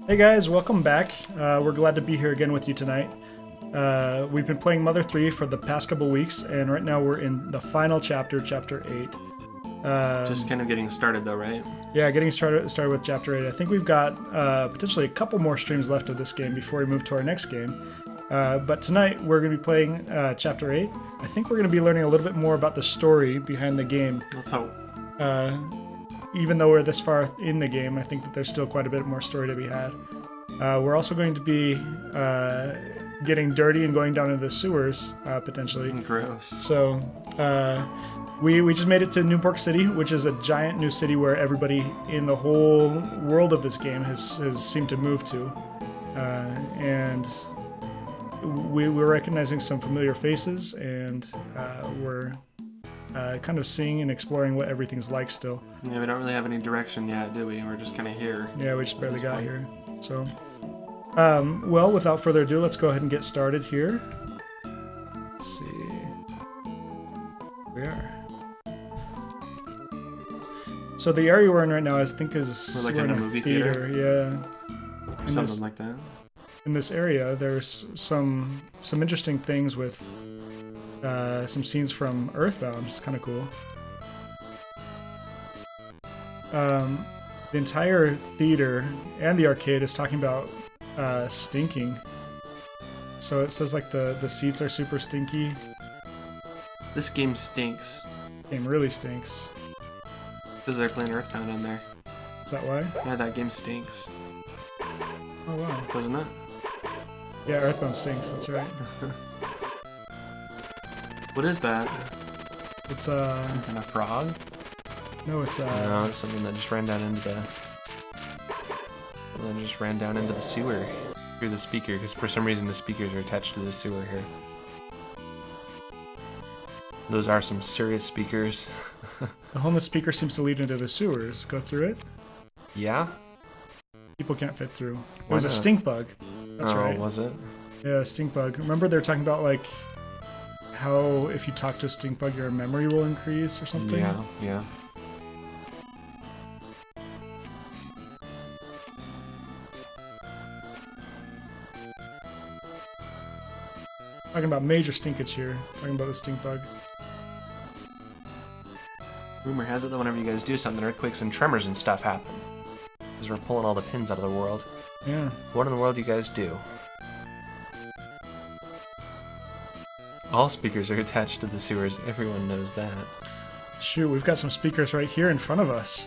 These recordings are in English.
Hey guys, welcome back. We're glad to be here again with you tonight. We've been playing Mother 3 for the past couple weeks, and right now we're in the final chapter, Chapter 8. Just kind of getting started though, right? Yeah, getting started with Chapter 8. I think we've got potentially a couple more streams left of this game before we move to our next game. But tonight we're going to be playing Chapter 8. I think we're going to be learning a little bit more about the story behind the game. Let's hope. Even though we're this far in the game, I think that there's still quite a bit more story to be had. We're also going to be getting dirty and going down into the sewers, potentially. Gross. So, we just made it to Newport City, which is a giant new city where everybody in the whole world of this game has seemed to move to. And we're recognizing some familiar faces, and we're kind of seeing and exploring what everything's like still. Yeah, we don't really have any direction yet, do we? We're just kind of here. Yeah, we just barely got here. So, well, without further ado, let's go ahead and get started here. Let's see. We are. So the area we're in right now, I think, is we're in a movie theater. Yeah. Something like that. In this area, there's some interesting things with some scenes from Earthbound. It's kind of cool. The entire theater and the arcade is talking about stinking. So it says like the seats are super stinky. This game stinks. Game really stinks. Because they're playing Earthbound on there. Is that why? Yeah, that game stinks. Oh wow. Doesn't it? Yeah, Earthbound stinks. That's right. What is that? It's Some kind of frog? no, it's No, it's something that just ran down into the sewer through the speaker, because for some reason the speakers are attached to the sewer here. Those are some serious speakers. the homeless speaker seems to lead into the sewers. Go through it. Yeah? People can't fit through. It Why was a not? stink bug. That's Oh, right. was it? Yeah, stink bug. Remember they're talking about like how if you talk to a stink bug, your memory will increase or something. Yeah, yeah. Talking about major stinkage here. Talking about the stink bug. Rumor has it that whenever you guys do something, earthquakes and tremors and stuff happen. Because we're pulling all the pins out of the world. Yeah. What in the world do you guys do? All speakers are attached to the sewers. Everyone knows that. Shoot, we've got some speakers right here in front of us.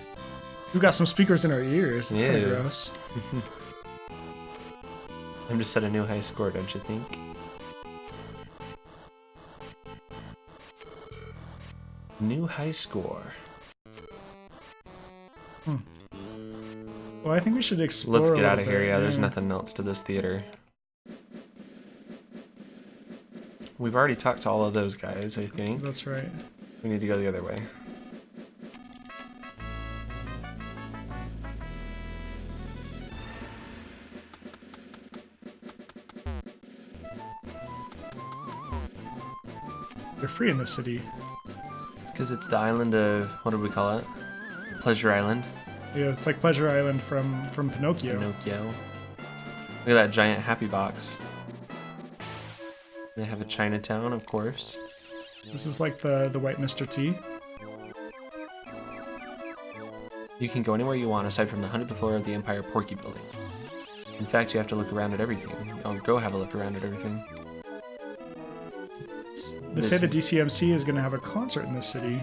We've got some speakers in our ears. That's kind of Ew. gross. I'm just at a new high score, don't you think? New high score. Well, I think we should explore. Let's a get little out of here. bit. Yeah, there's nothing else to this theater. We've already talked to all of those guys, I think. That's right. We need to go the other way. They're free in this city. Because it's the island of, what did we call it? Pleasure Island. Yeah, it's like Pleasure Island from Pinocchio. Pinocchio. Look at that giant happy box. They have a Chinatown, of course. This is like the White Mr. T. You can go anywhere you want aside from the 100th floor of the Empire Porky Building. In fact, you have to look around at everything. I'll go have a look around at everything. They say the DCMC is going to have a concert in this city.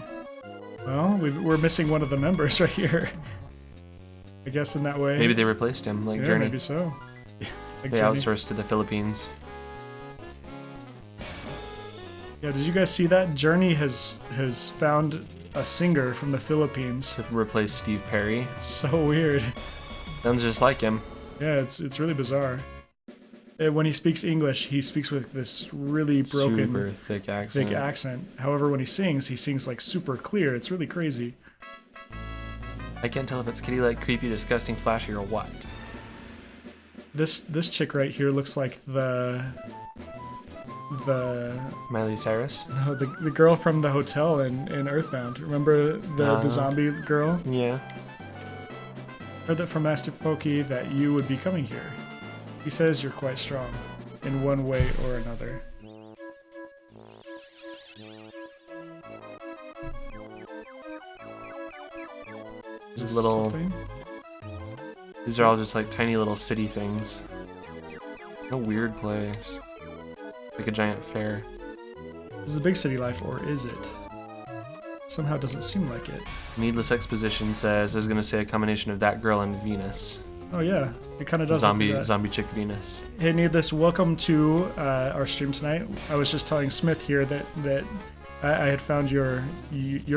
Well, we're missing one of the members right here. I guess in that way. Maybe they replaced him, like yeah, Journey. maybe so. Like They Journey. outsourced to the Philippines. Yeah, did you guys see that? Journey has found a singer from the Philippines. To replace Steve Perry. It's so weird. Sounds just like him. Yeah, it's really bizarre. When he speaks English, he speaks with this really broken, Super thick accent. thick accent. However, when he sings like super clear. It's really crazy. I can't tell if it's kitty-like, creepy, disgusting, flashy, or what. This chick right here looks like the Miley Cyrus? no, the girl from the hotel in Earthbound. Remember the zombie girl? Yeah. Heard that from Master Pokey that you would be coming here. He says you're quite strong, in one way or another. These little. Something? These are all just like tiny little city things. A weird place. Like a giant fair. Is this a big city life, or is it? Somehow doesn't seem like it. Needless Exposition says I was gonna say a combination of that girl and Venus. Oh yeah, it kind of does. look like that. Zombie chick Venus. Hey Needless, welcome to our stream tonight. I was just telling Smith here that I had found your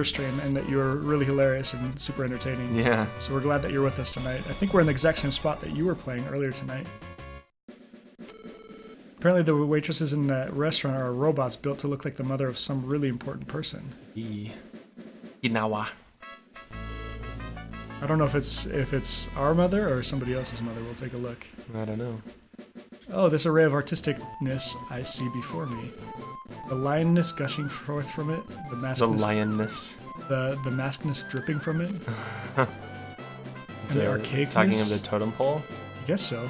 stream and that you were really hilarious and super entertaining. Yeah. So we're glad that you're with us tonight. I think we're in the exact same spot that you were playing earlier tonight. Apparently the waitresses in that restaurant are robots built to look like the mother of some really important person. Inawa. I don't know if it's our mother or somebody else's mother. We'll take a look. I don't know. Oh, this array of artisticness I see before me. The lionness gushing forth from it, the The maskness, lioness. the maskness dripping from it. It's And the archaicness? talking of the totem pole. I guess so.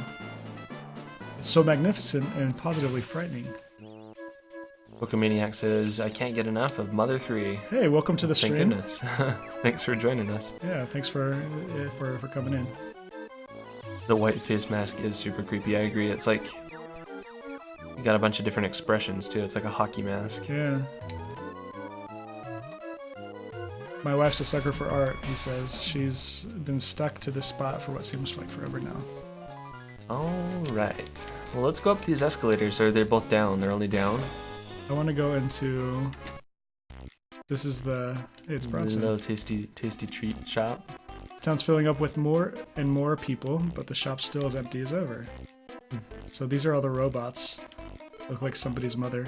It's so magnificent and positively frightening. Pokemaniac says, I can't get enough of Mother 3. Hey, welcome to the Thank stream. goodness. Thanks for joining us. Yeah, thanks for coming in. The white face mask is super creepy, I agree. It's like, you got a bunch of different expressions too. It's like a hockey mask. Yeah. My wife's a sucker for art, he says. She's been stuck to this spot for what seems like forever now. Alright. Well, let's go up these escalators. They're both down. They're only down. I want to go into... This is the... It's A Bronson. little tasty treat shop. This town's filling up with more and more people, but the shop's still as empty as ever. So these are all the robots. Look like somebody's mother.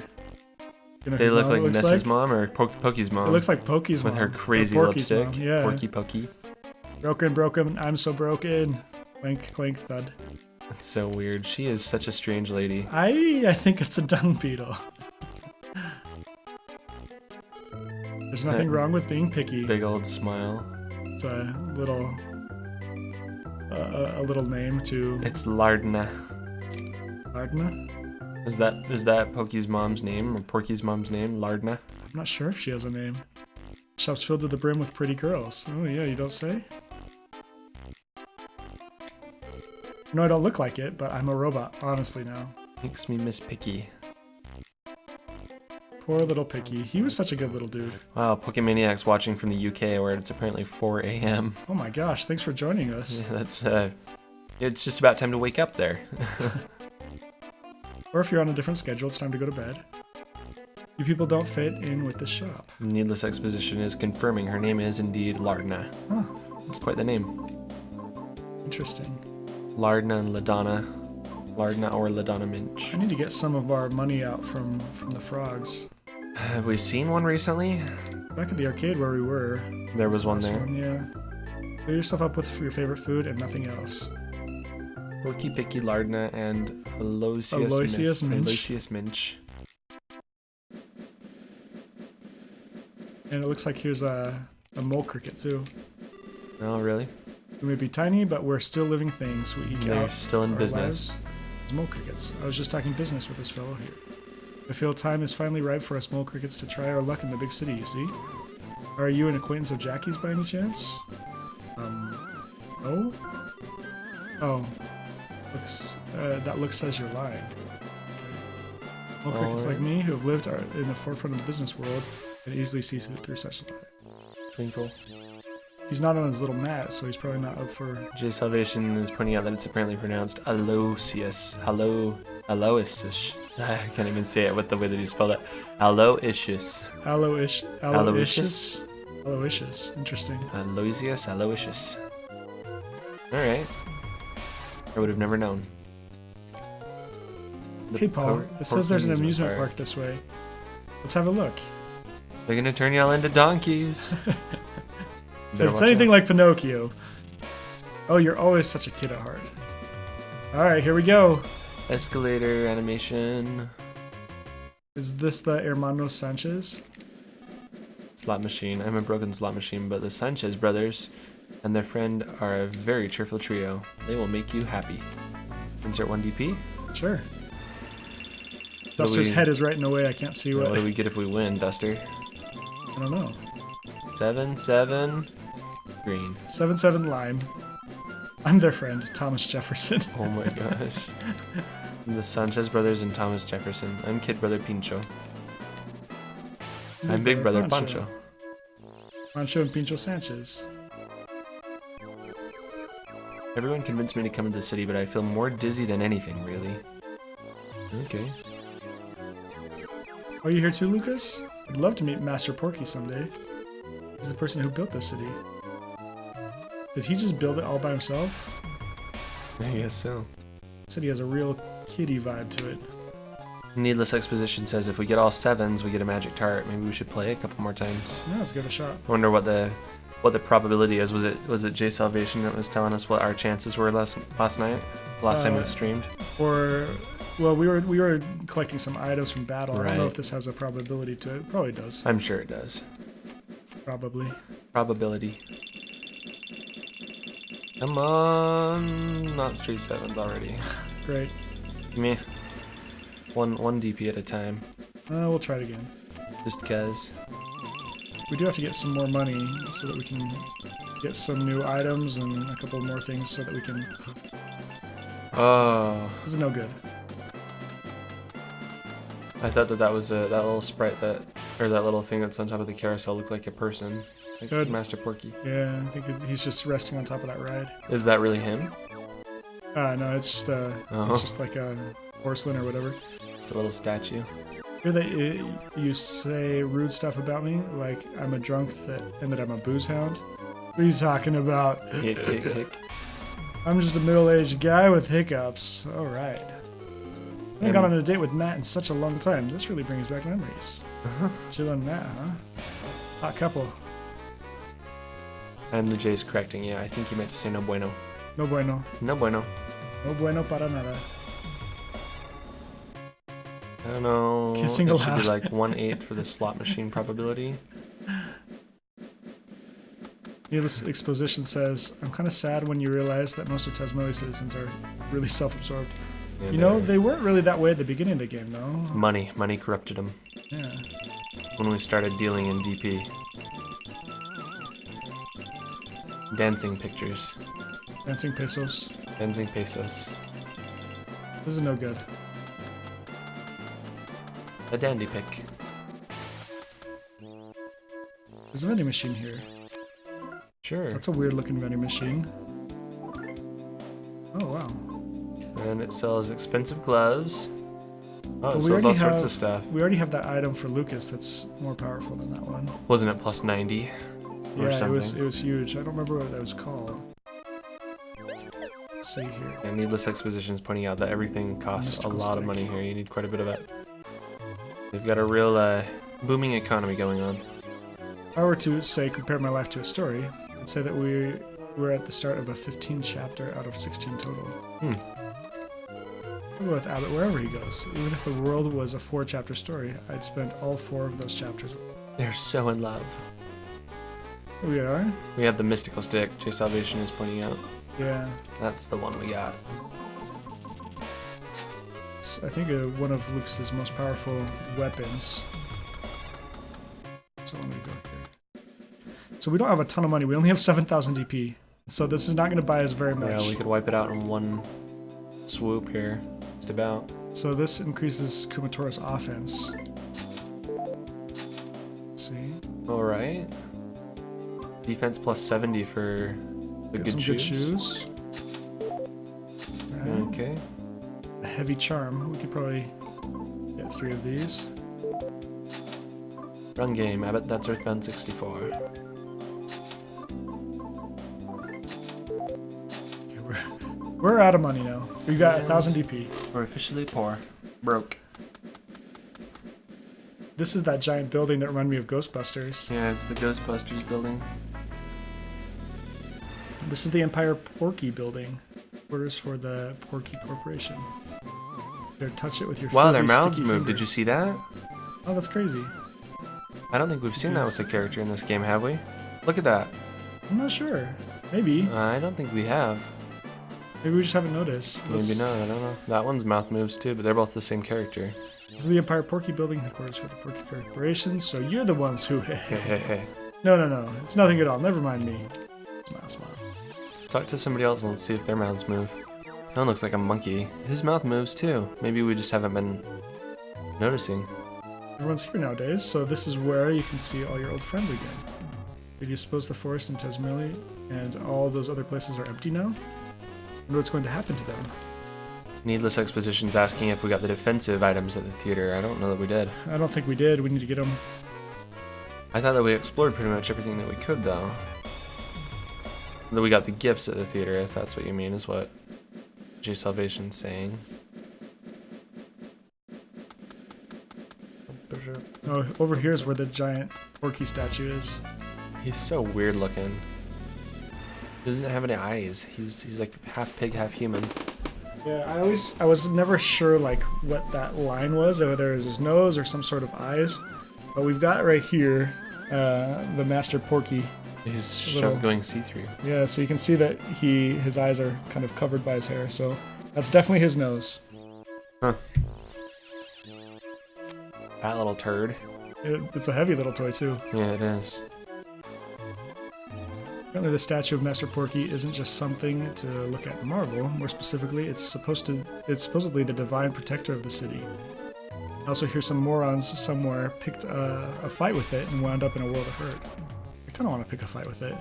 You know They who look Mom like looks Ness's mom or Pokey's mom? It looks like Pokey's with mom. her or crazy Porky's lipstick. mom, yeah. Porky Pokey. Broken, I'm so broken. Clink, clink, thud. That's so weird. She is such a strange lady. I think it's a dung beetle. There's nothing wrong with being picky. Big old smile. It's a little name to It's Lardna. Lardna. Is that Pokey's mom's name or Porky's mom's name? Lardna? I'm not sure if she has a name. Shop's filled to the brim with pretty girls. Oh yeah, you don't say? No, I don't look like it, but I'm a robot, honestly now. Makes me miss Picky. Poor little Picky. He was such a good little dude. Wow, Pokemaniac's watching from the UK where it's apparently 4 a.m. Oh my gosh, thanks for joining us. Yeah, that's it's just about time to wake up there. Or if you're on a different schedule, it's time to go to bed. You people don't fit in with the shop. Needless Exposition is confirming her name is indeed Lardna. Huh, That's quite the name. interesting. Lardna and Ladonna. Lardna or Ladonna Minch. I need to get some of our money out from the frogs. Have we seen one recently? Back at the arcade where we were. There was one Last there. Yeah. Fill yourself up with your favorite food and nothing else. Porky Picky Lardna and Aloysius Minch. Aloysius Minch. And it looks like here's a mole cricket too. Oh, really? We may be tiny, but we're still living things. We eke They're out still in our business. lives as mole crickets. I was just talking business with this fellow here. I feel time is finally ripe for us mole crickets to try our luck in the big city, you see? Are you an acquaintance of Jackie's by any chance? Oh? Oh. That look says you're lying. Mole crickets like me, who have lived in the forefront of the business world, can easily see through such lie. Twinkle. He's not on his little mat, so he's probably not up for... J Salvation is pointing out that it's apparently pronounced Aloysius. Aloysius. I can't even say it with the way that he spelled it. Aloysius. Aloysius? Aloysius. Interesting. Aloysius. Aloysius. Alright. I would have never known. The Hey Paul, it says there's an amusement park. park this way. Let's have a look. They're gonna turn y'all into donkeys. If it's anything like Pinocchio. Oh, you're always such a kid at heart. Alright, here we go. Escalator animation. Is this the Hermano Sanchez? Slot machine. I'm a broken slot machine, but the Sanchez brothers and their friend are a very cheerful trio. They will make you happy. Insert 1 DP. Sure. What do Duster's we- head is right in the way. I can't see what. What do we get if we win, Duster? I don't know. 7-7 green. 7-7 lime. I'm their friend, Thomas Jefferson. Oh my gosh. The Sanchez brothers and Thomas Jefferson. I'm kid brother Pincho. I'm big brother Pancho. Pancho and Pincho Sanchez. Everyone convinced me to come to the city, but I feel more dizzy than anything, really. Okay. Oh, you here too, Lucas? I'd love to meet Master Porky someday. He's the person who built this city. Did he just build it all by himself? I guess so. The city has a real kiddie vibe to it. Needless Exposition says if we get all 7s, we get a magic tart. Maybe we should play a couple more times. Yeah, let's give it a shot. I wonder what the probability is. Was it J Salvation that was telling us what our chances were last night? Last time we streamed? Or, well, we were collecting some items from battle. I don't know Right. if this has a probability to it. It probably does. I'm sure it does. Probably. Probability. Come on, not straight 7s already. Great. Meh. One DP at a time, We'll try it again. just cause. We do have to get some more money so that we can get some new items and a couple more things so that we can... Oh, This is no good. I thought that was that little sprite or that little thing that's on top of the carousel looked like a person, like Good. Master Porky. Yeah, I think he's just resting on top of that ride. Is that really him? No, it's just it's just like a porcelain or whatever. Just a little statue. Hear that you say rude stuff about me, like I'm a drunk and that I'm a booze hound. What are you talking about? Hick, hick, hick. I'm just a middle-aged guy with hiccups. All right. I haven't gone on a date with Matt in such a long time. This really brings back memories. Chillin' Matt, huh? Hot couple. And the J's correcting. Yeah, I think he meant to say no bueno. No bueno. No bueno. No bueno para nada. I don't know. Kissing it should be aloud. like 1/8 for the slot machine probability. Needless Exposition says, I'm kind of sad when you realize that most of Tasmania citizens are really self-absorbed. Yeah, You know, they weren't really that way at the beginning of the game, though. money. Money corrupted him Yeah. when we started dealing in DP. Dancing pictures. Dancing pesos. Dancing pesos. This is no good. A dandy pick. There's a vending machine here. Sure. That's a weird looking vending machine. Oh, wow. And it sells expensive gloves. Oh, But it we sells already all sorts have- of stuff. We already have that item for Lucas that's more powerful than that one. Wasn't it plus 90? Or Yeah, something? it was huge. I don't remember what that was called. Let's see here. And Needless Exposition is pointing out that everything costs Mystical a lot of stick. money here. You need quite a bit of it. They've got a real booming economy going on. If I were to say compare my life to a story, I'd say that we're at the start of a 15 chapter out of 16 total. I'll go with Abbott wherever he goes. Even if the world was a 4-chapter story, I'd spend all 4 of those chapters. They're so in love. Here we are. We have the mystical stick. J Salvation is pointing out. Yeah. That's the one we got. It's, I think, one of Lucas's most powerful weapons. So let me go here. So we don't have a ton of money. We only have 7,000 DP. So this is not going to buy us very much. Yeah, we could wipe it out in one swoop here. Just about. So this increases Kumatora's offense. Let's see. Alright. Defense plus 70 for the Get good some shoes. good shoes. Right. Okay. A heavy charm. We could probably get 3 of these. Run game. Abbott, that's Earthbound 64. Okay, we're out of money now. We got 1,000 DP. We're officially poor. Broke. This is that giant building that reminded me of Ghostbusters. Yeah, it's the Ghostbusters building. This is the Empire Porky building. Orders for the Porky Corporation. There, touch it with your Wow, their filthy, mouths sticky moved. Did you fingers. see that? Oh, that's crazy. I don't think we've seen that with a character in this game, have we? Look at that. I'm not sure. Maybe. I don't think we have. Maybe we just haven't noticed. Maybe not, I don't know. That one's mouth moves too, but they're both the same character. This is the Empire Porky Building, headquarters for the Porky Corporation, so you're the ones who... Hey. No. It's nothing at all. Never mind me. Smile. Talk to somebody else and let's see if their mouths move. That one looks like a monkey. His mouth moves too. Maybe we just haven't been noticing. Everyone's here nowadays, so this is where you can see all your old friends again. Did you suppose the forest in Tasmili and all those other places are empty now? I wonder what's going to happen to them. Needless Exposition's asking if we got the defensive items at the theater. I don't know that we did. I don't think we did. We need to get them. I thought that we explored pretty much everything that we could, though. That we got the gifts at the theater, if that's what you mean, is what J Salvation's saying. Oh, over here is where the giant Porky statue is. He's so weird looking. He doesn't have any eyes. He's like half pig, half human. Yeah, I was never sure like what that line was, whether it was his nose or some sort of eyes. But we've got right here the Master Porky. He's Little- going see-through. Yeah, so you can see that his eyes are kind of covered by his hair, so that's definitely his nose. Huh. That little turd. It's a heavy little toy too. Yeah, it is. Apparently the statue of Master Porky isn't just something to look at and marvel. More specifically, it's supposedly the divine protector of the city. I also hear some morons somewhere picked a fight with it and wound up in a world of hurt. I kind of want to pick a fight with it.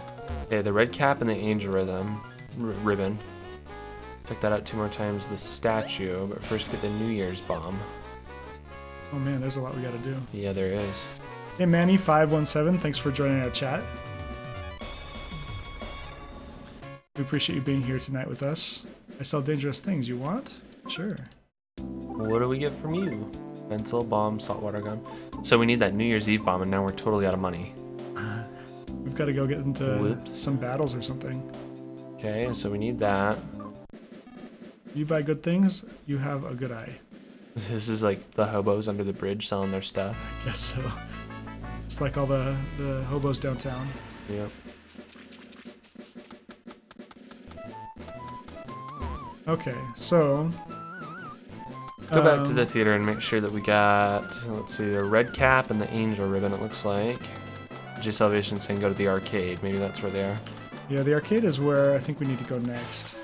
Okay, the red cap and the angel ribbon. Check that out 2 more times. The statue, but first get the New Year's bomb. Oh man, there's a lot we gotta do. Yeah, there is. Hey Manny517, thanks for joining our chat. We appreciate you being here tonight with us. I sell dangerous things. You want? Sure. What do we get from you? Pencil, bomb, saltwater gun. So we need that New Year's Eve bomb, and now we're totally out of money. We've got to go get into Whoops. some battles or something. Okay, so we need that. You buy good things, you have a good eye. This is like the hobos under the bridge selling their stuff. Guess so. It's like all the hobos downtown. Yep. Okay, so... Go back to the theater and make sure that we got, let's see, the red cap and the angel ribbon, it looks like. J Salvation's saying go to the arcade. Maybe that's where they are. Yeah, the arcade is where I think we need to go next.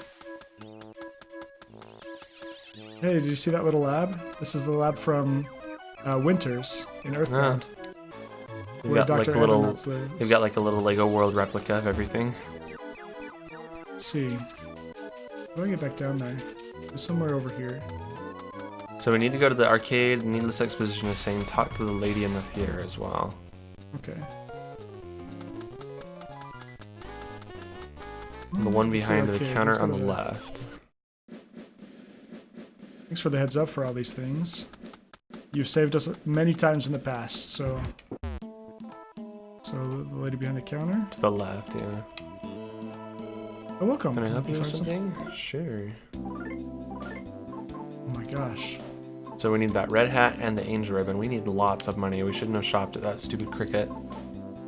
Hey, did you see that little lab? This is the lab from Winters in Earthbound. They've Where got like Dr. a little, Adamantz lives. they've got like a little Lego World replica of everything. Let's see. How do I get back down there? There's somewhere over here. So we need to go to the arcade. Needless Exposition is saying talk to the lady in the theater as well. Okay. The one Let's see, behind the arcade. counter Let's go on to the left. Thanks for the heads up for all these things. You've saved us many times in the past, so... So, the lady behind the counter? To the left, yeah. Oh, welcome. Can I help you with find something? Sure. Oh my gosh. So we need that red hat and the angel ribbon. We need lots of money. We shouldn't have shopped at that stupid cricket.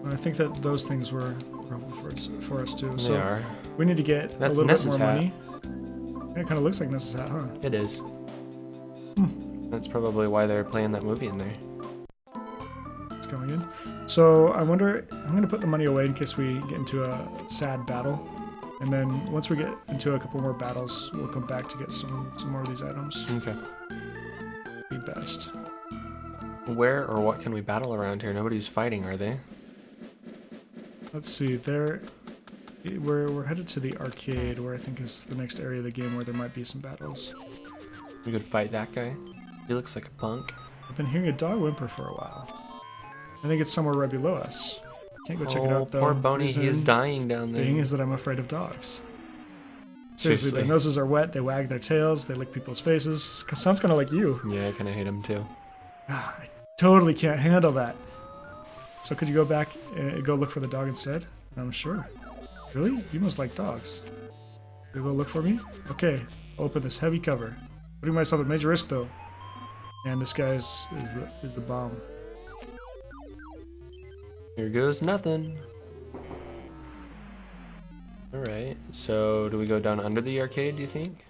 I think that those things were for us too. So They are. we need to get That's a little Ness's bit more hat. money. Yeah, it kind of looks like Ness's hat, huh? It is. That's probably why they're playing that movie in there. It's coming in. So I wonder, I'm going to put the money away in case we get into a sad battle. And then once we get into a couple more battles, we'll come back to get some more of these items. Okay. Be best. Where or what can we battle around here? Nobody's fighting, are they? Let's see, we're headed to the arcade, where I think is the next area of the game where there might be some battles. We could fight that guy. He looks like a punk. I've been hearing a dog whimper for a while. I think it's somewhere right below us. Can't go check it out though. Poor Boney, Reason he is dying down there. being is that I'm afraid of dogs. Seriously, Seriously. their noses are wet, they wag their tails, they lick people's faces. Sounds kind of like you. Yeah, I kind of hate him too. I totally can't handle that. So could you go back and go look for the dog instead? I'm sure. Really? You must like dogs. You go look for me? Okay, I'll open this heavy cover. Putting myself at major risk though. And this guy is the bomb. Here goes nothing. All right. So do we go down under the arcade? Do you think?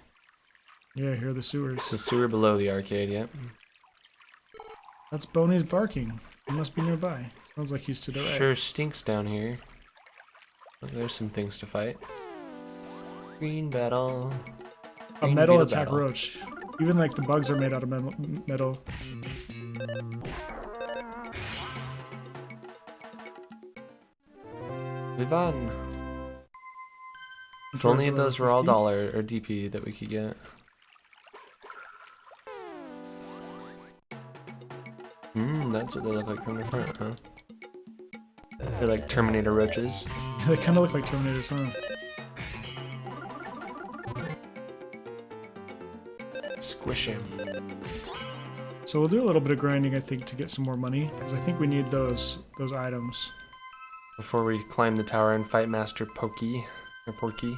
Yeah, here are the sewers. The sewer below the arcade. Yep. That's Boney's barking. He must be nearby. Sounds like he's to the right. Sure stinks down here. Oh, there's some things to fight. Green battle. A Green metal beetle attack battle. roach. Even like the bugs are made out of metal. Vivan. If only those were all dollar or DP that we could get. That's what they look like from the front, huh? They're like Terminator roaches. They kind of look like Terminators, huh? Squish him. So we'll do a little bit of grinding, I think, to get some more money, because I think we need those items. Before we climb the tower and fight Master Pokey. Or Porky.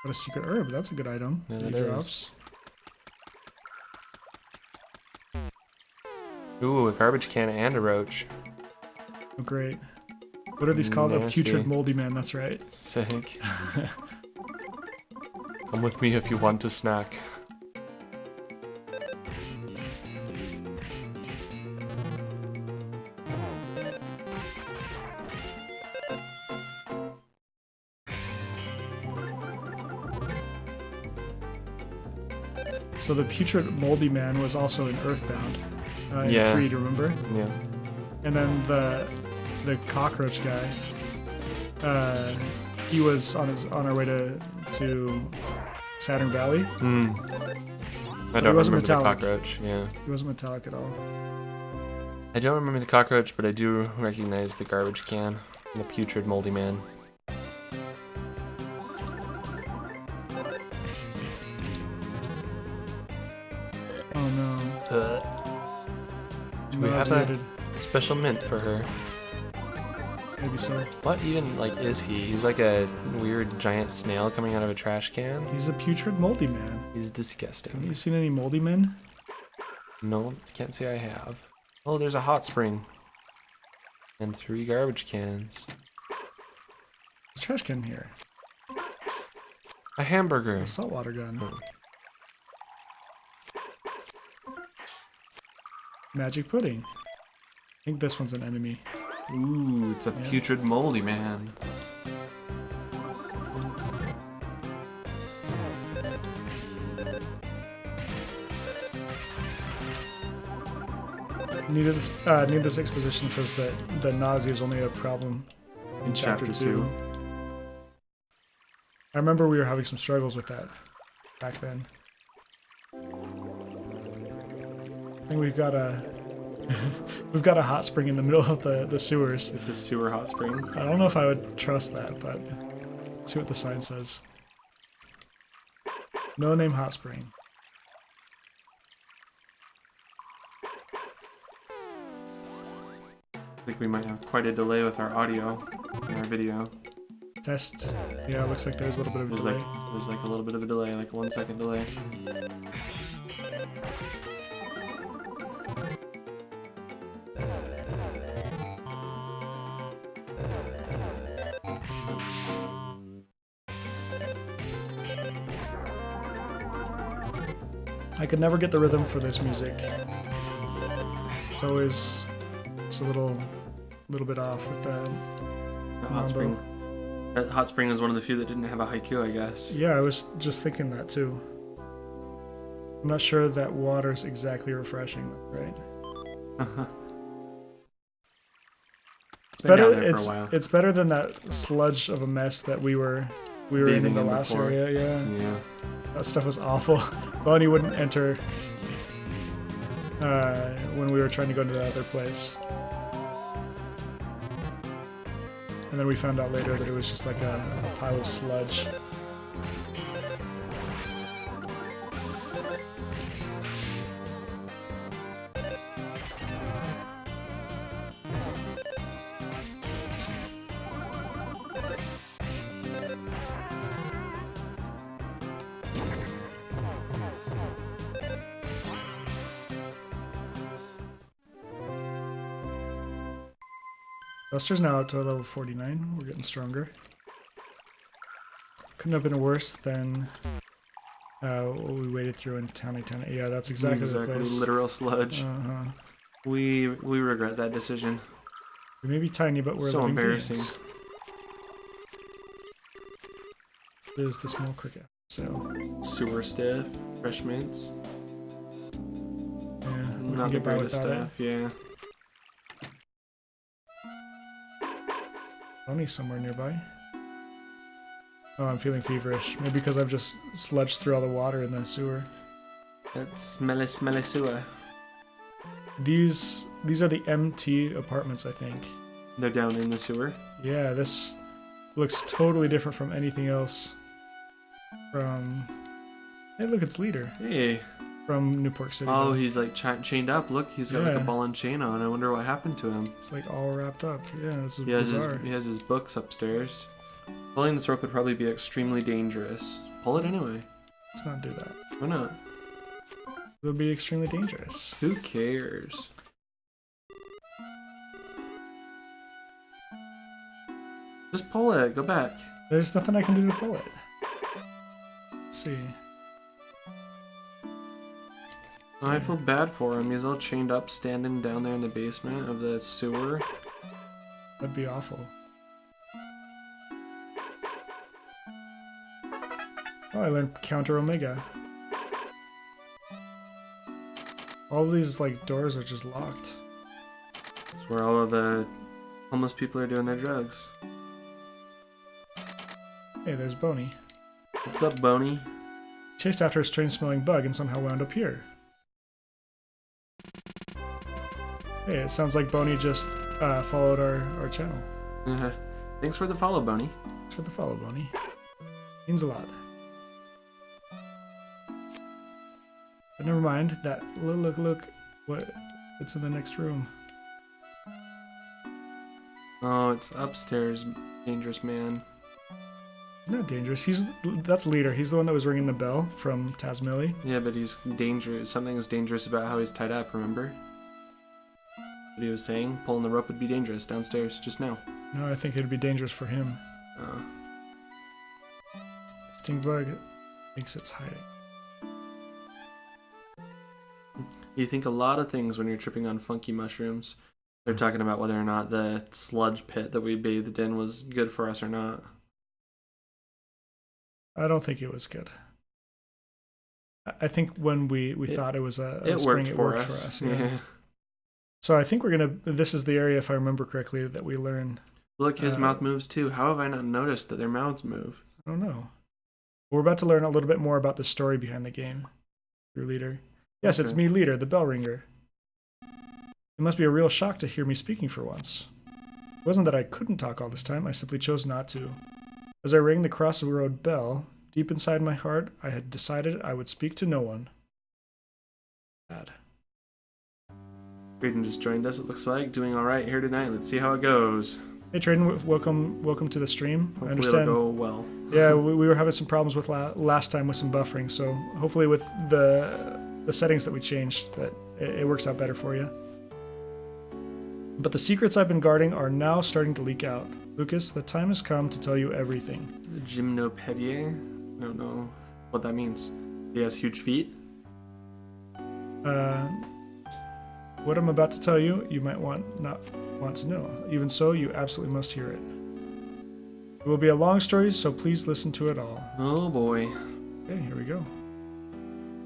What a secret herb, that's a good item. Yeah, He that is. drops. Ooh, a garbage can and a roach. Oh, great. What are these called? A Nasty. putrid moldy man, that's right. Sick. Come with me if you want to snack. So the putrid moldy man was also in Earthbound. In Yeah. 3, do you remember? Yeah. And then the cockroach guy, he was on our way to Saturn Valley. I he don't wasn't remember the metallic. cockroach. Yeah. He wasn't metallic at all. I don't remember the cockroach, but I do recognize the garbage can. And the putrid moldy man. Oh no. Do we have a Nauseated. special mint for her? Maybe so. What even, like, is he? He's like a weird giant snail coming out of a trash can? He's a putrid moldy man. He's Have disgusting. you seen any moldy men? No, can't say I have. Oh, there's a hot spring. And 3 garbage cans. There's a trash can here. A hamburger. A saltwater gun. Oh. Magic pudding. I think this one's an enemy. Ooh, it's a Yeah. putrid moldy man. Needless exposition says that the nausea is only a problem in chapter 2. I remember we were having some struggles with that back then. I think we've got a hot spring in the middle of the sewers. It's a sewer hot spring. I don't know if I would trust that, but let's see what the sign says. No name hot spring. I think we might have quite a delay with our audio in our video. Test. Yeah, it looks like there's a little bit of a There's delay. like a little bit of a delay, like a 1 second delay. I could never get the rhythm for this music. It's always a little bit off with the The hot Mambo. spring. That hot spring was one of the few that didn't have a haiku, I guess. Yeah, I was just thinking that too. I'm not sure that water's exactly refreshing, right? It's been down Better. there for a while. It's better than that sludge of a mess that we were in Bathing the in last before. area. Yeah, Yeah. that stuff was awful. Bonnie wouldn't enter when we were trying to go into that other place. And then we found out later that it was just like a pile of sludge. Buster's now up to level 49. We're getting stronger. couldn't have been worse than what we waded through in Towny Town. Yeah, that's exactly the place. Literal sludge. Uh-huh. We regret that decision. We may be tiny, but we're So living embarrassing. beings. There's the small cricket. So Sewer stiff, fresh mints. yeah, we can Not the get by greatest without it. stuff, yeah. Bonnie's somewhere nearby. Oh, I'm feeling feverish. Maybe because I've just sludged through all the water in the sewer. That smelly sewer. These are the MT apartments, I think. They're down in the sewer. Yeah, this looks totally different from anything else. From... Hey, look, it's Leader. Hey. From Newport City. Oh, he's like chained up. Look, he's got like Yeah. a ball and chain on. I wonder what happened to him. It's like all wrapped up. Yeah, this is He has bizarre. he has his books upstairs. Pulling this rope would probably be extremely dangerous. Pull it anyway. Let's not do that. Why not? It would be extremely dangerous. Who cares? Just pull it. Go back. There's nothing I can do to pull it. Let's see. Oh, I feel bad for him. He's all chained up, standing down there in the basement of the sewer. That'd be awful. Oh, I learned Counter Omega. All of these like doors are just locked. That's where all of the homeless people are doing their drugs. Hey, there's Boney. What's up, Boney? Chased after a strange-smelling bug and somehow wound up here. Hey, it sounds like Boney just followed our channel. Thanks for the follow, Boney. Thanks for the follow, Boney. Means a lot. But never mind. That look. What's in the next room? Oh, it's upstairs, dangerous man. He's not dangerous. That's Leader. He's the one that was ringing the bell from Tasmilly. Yeah, but he's dangerous. Something is dangerous about how he's tied up, remember? What he was saying? Pulling the rope would be dangerous downstairs just now. No, I think it'd be dangerous for him. Stink bug thinks it's hiding. You think a lot of things when you're tripping on funky mushrooms. They're talking about whether or not the sludge pit that we bathed in was good for us or not. I don't think it was good. I think when we thought it was a spring, it worked for us. Yeah. So I think this is the area, if I remember correctly, that we learn. Look, his mouth moves too. How have I not noticed that their mouths move? I don't know. We're about to learn a little bit more about the story behind the game. Your Leader. Yes, Okay. It's me, Leader, the bell ringer. It must be a real shock to hear me speaking for once. It wasn't that I couldn't talk all this time, I simply chose not to. As I rang the crossroad bell, deep inside my heart, I had decided I would speak to no one. Bad. Graydon just joined us, it looks like. Doing alright here tonight. Let's see how it goes. Hey Traden, welcome to the stream. Hopefully I understand. it'll go well. Yeah, we were having some problems with last time with some buffering, so hopefully with the settings that we changed, that it works out better for you. But the secrets I've been guarding are now starting to leak out. Lucas, the time has come to tell you everything. Gymnopedic? I don't know what that means. He has huge feet? What I'm about to tell you, you might not want to know. Even so, you absolutely must hear it. It will be a long story, so please listen to it all. Oh boy. Okay, here we go.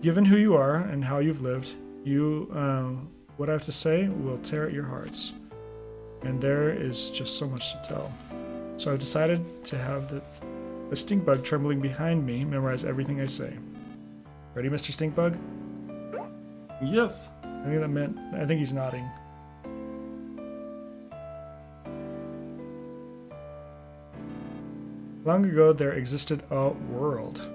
Given who you are and how you've lived, what I have to say will tear at your hearts. And there is just so much to tell. So I've decided to have the stink bug trembling behind me memorize everything I say. Ready, Mr. Stink Bug? Yes. I think he's nodding. Long ago, there existed a world.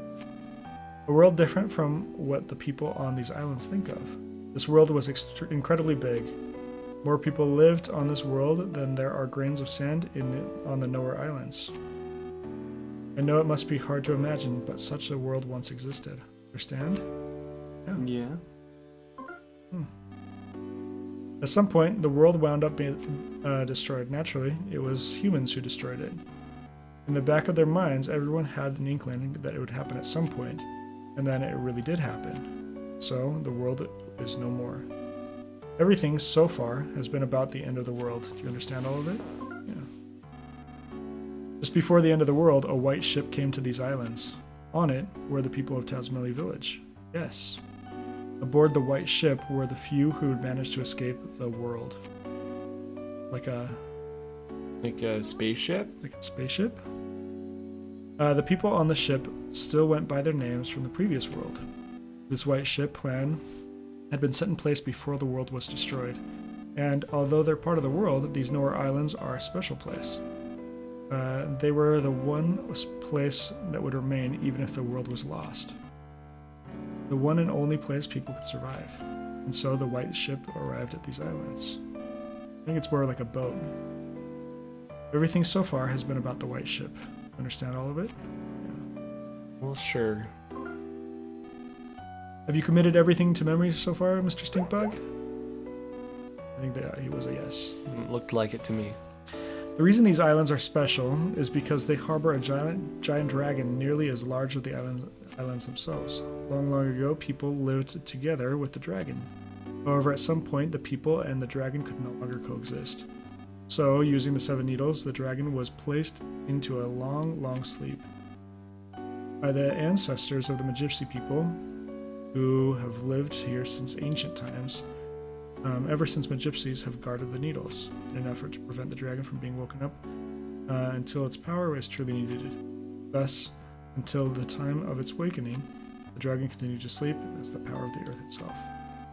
A world different from what the people on these islands think of. This world was incredibly big. More people lived on this world than there are grains of sand on the Nowhere Islands. I know it must be hard to imagine, but such a world once existed. Understand? Yeah. At some point, the world wound up being destroyed. Naturally, it was humans who destroyed it. In the back of their minds, everyone had an inkling that it would happen at some point, and then it really did happen. So, the world is no more. Everything so far has been about the end of the world. Do you understand all of it? Yeah. Just before the end of the world, a white ship came to these islands. On it were the people of Tazmily Village. Yes. Aboard the white ship were the few who had managed to escape the world. Like a spaceship? Like a spaceship? The people on the ship still went by their names from the previous world. This white ship plan had been set in place before the world was destroyed, and although they're part of the world, these Nowhere Islands are a special place. They were the one place that would remain even if the world was lost. The one and only place people could survive. And so the white ship arrived at these islands. I think it's more like a boat. Everything so far has been about the white ship. Understand all of it? Yeah. Well, sure. Have you committed everything to memory so far, Mr. Stinkbug? I think that he was a yes. It looked like it to me. The reason these islands are special is because they harbor a giant dragon nearly as large as the islands themselves. Long, long ago, people lived together with the dragon. However, at some point, the people and the dragon could no longer coexist. So, using the 7 needles, the dragon was placed into a long, long sleep by the ancestors of the Magypsy people, who have lived here since ancient times. Ever since Magypsies have guarded the needles in an effort to prevent the dragon from being woken up until its power is truly needed. Thus, until the time of its awakening, the dragon continued to sleep as the power of the earth itself.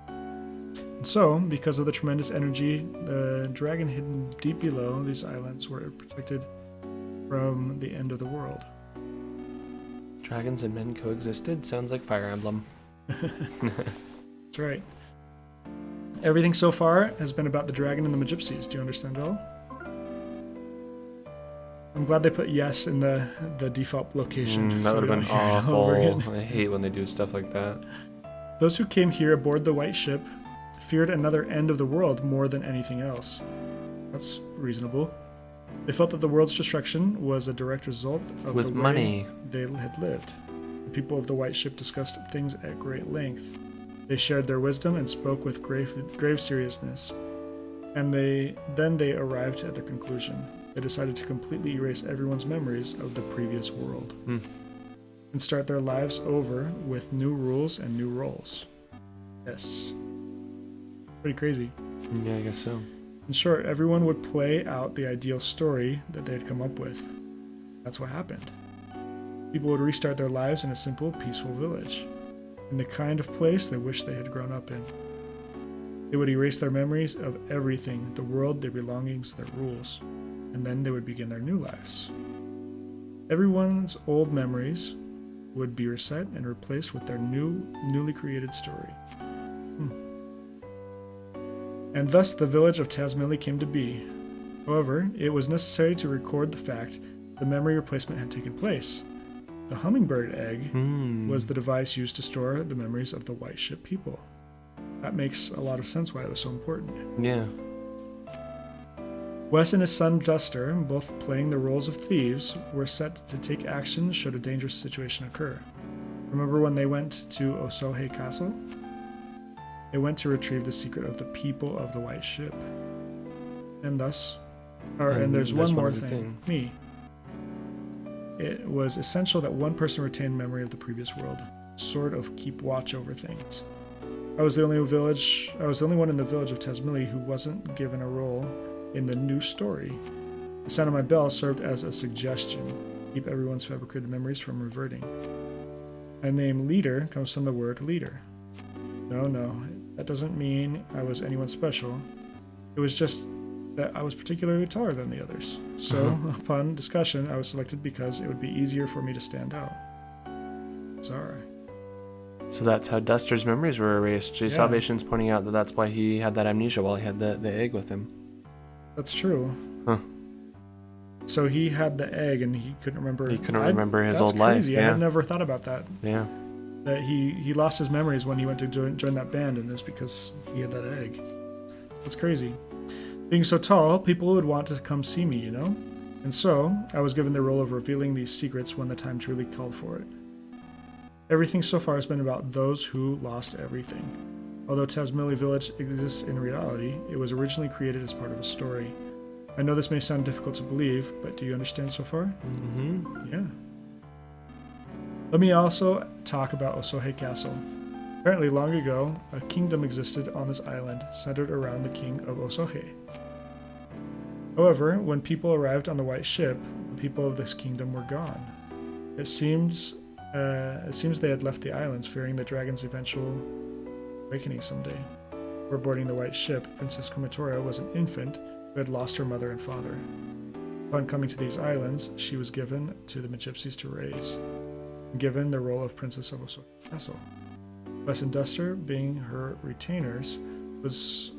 And so, because of the tremendous energy, the dragon hidden deep below these islands were protected from the end of the world. Dragons and men coexisted? Sounds like Fire Emblem. That's right. Everything so far has been about the dragon and the Magypsies. Do you understand it all? I'm glad they put yes in the default location. That would have been hear it all over awful. again. I hate when they do stuff like that. Those who came here aboard the white ship feared another end of the world more than anything else. That's reasonable. They felt that the world's destruction was a direct result of With the money. way they had lived. The people of the white ship discussed things at great length. They shared their wisdom and spoke with grave seriousness. And then they arrived at their conclusion. They decided to completely erase everyone's memories of the previous world and start their lives over with new rules and new roles. Yes. Pretty crazy. Yeah, I guess so. In short, everyone would play out the ideal story that they had come up with. That's what happened. People would restart their lives in a simple, peaceful village, in the kind of place they wished they had grown up in. They would erase their memories of everything, the world, their belongings, their rules, and then they would begin their new lives. Everyone's old memories would be reset and replaced with their newly created story. And thus the village of Tazmily came to be. However, it was necessary to record the fact the memory replacement had taken place. The hummingbird egg was the device used to store the memories of the white ship people. That makes a lot of sense why it was so important. Yeah. Wes and his son Duster, both playing the roles of thieves, were set to take action should a dangerous situation occur. Remember when they went to Osohe Castle? They went to retrieve the secret of the people of the white ship. And thus, and there's one more other thing. Me. It was essential that one person retain memory of the previous world, sort of keep watch over things. I was the only one in the village of Tazmily who wasn't given a role in the new story. The sound of my bell served as a suggestion, keep everyone's fabricated memories from reverting. My name Leader comes from the word leader. No, that doesn't mean I was anyone special. It was just that I was particularly taller than the others. So, upon discussion, I was selected because it would be easier for me to stand out. Sorry. So that's how Duster's memories were erased. Jay Yeah. Salvation's pointing out that that's why he had that amnesia while he had the egg with him. That's true. Huh. So he had the egg and he couldn't remember. He couldn't remember his that's old life. crazy. I Yeah. had never thought about that. Yeah. That he lost his memories when he went to join that band, and it's because he had that egg. That's crazy. Being so tall, people would want to come see me, you know? And so, I was given the role of revealing these secrets when the time truly called for it. Everything so far has been about those who lost everything. Although Tazmily Village exists in reality, it was originally created as part of a story. I know this may sound difficult to believe, but do you understand so far? Mm-hmm. Yeah. Let me also talk about Osohe Castle. Apparently, long ago, a kingdom existed on this island, centered around the king of Osohe. However, when people arrived on the white ship, the people of this kingdom were gone. It seems they had left the islands, fearing the dragon's eventual awakening someday. Before boarding the white ship, Princess Kumatora was an infant who had lost her mother and father. Upon coming to these islands, she was given to the Magypsies to raise, and given the role of Princess of Osohe Castle. Wes and Duster, being her retainers, was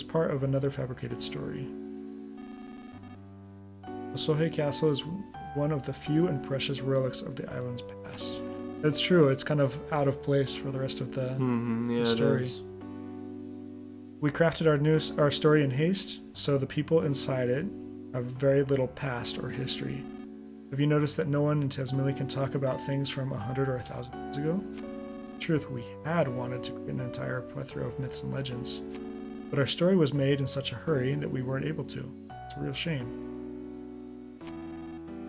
part of another fabricated story. Osohe Castle is one of the few and precious relics of the island's past. That's true, it's kind of out of place for the rest of the story. It is. We crafted our story in haste, so the people inside it have very little past or history. Have you noticed that no one in Tazmily can talk about things from 100 or 1,000 years ago? In truth, we had wanted to create an entire plethora of myths and legends, but our story was made in such a hurry that we weren't able to. It's a real shame.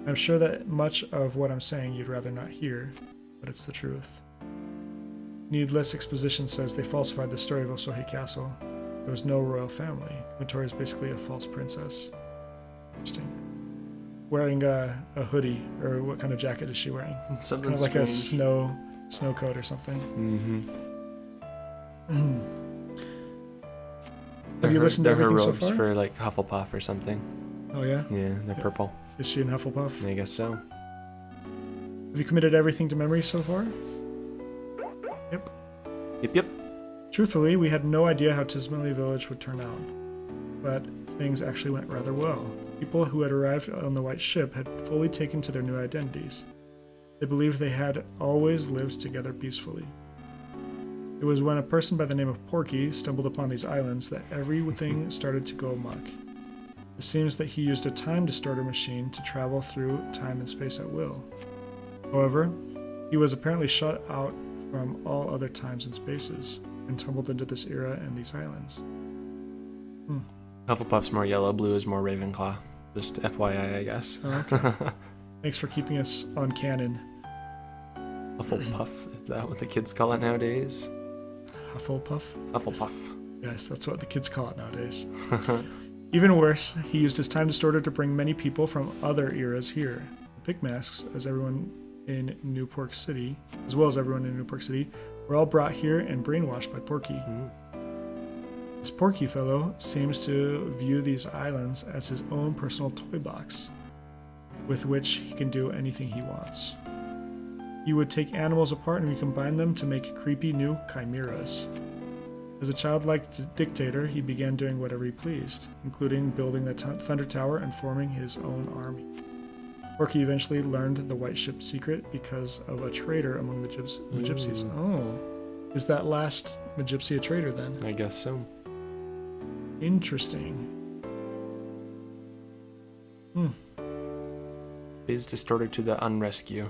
I'm sure that much of what I'm saying you'd rather not hear, but it's the truth. Needless exposition says they falsified the story of Osohe Castle. There was no royal family. Kumatora is basically a false princess. Interesting. Wearing a hoodie, or what kind of jacket is she wearing? Something Kind of like a strange. snow coat or something. Mm-hmm. Have you listened to They're her everything so robes far? for like Hufflepuff or something. Oh yeah? Yeah, they're Yeah. purple. Is she in Hufflepuff? I guess so. Have you committed everything to memory so far? Yep. Truthfully, we had no idea how Tazmily Village would turn out, but things actually went rather well. People who had arrived on the white ship had fully taken to their new identities. They believed they had always lived together peacefully. It was when a person by the name of Porky stumbled upon these islands that everything started to go amok. It seems that he used a time distorter machine to travel through time and space at will. However, he was apparently shut out from all other times and spaces, and tumbled into this era and these islands. Hufflepuff's more yellow, blue is more Ravenclaw. Just FYI, I guess. Oh, okay. Thanks for keeping us on canon. Hufflepuff, is that what the kids call it nowadays? Hufflepuff? Hufflepuff. Yes, that's what the kids call it nowadays. Even worse, he used his time distorter to bring many people from other eras here. The Pigmasks, as well as everyone in Newport City, were all brought here and brainwashed by Porky. This Porky fellow seems to view these islands as his own personal toy box, with which he can do anything he wants. He would take animals apart and recombine them to make creepy new chimeras. As a childlike dictator, he began doing whatever he pleased, including building the Thunder Tower and forming his own army. Porky eventually learned the White Ship secret because of a traitor among the Magypsies. Oh, is that last Magypsy a traitor then? I guess so. Interesting. He's distorted to the unrescue.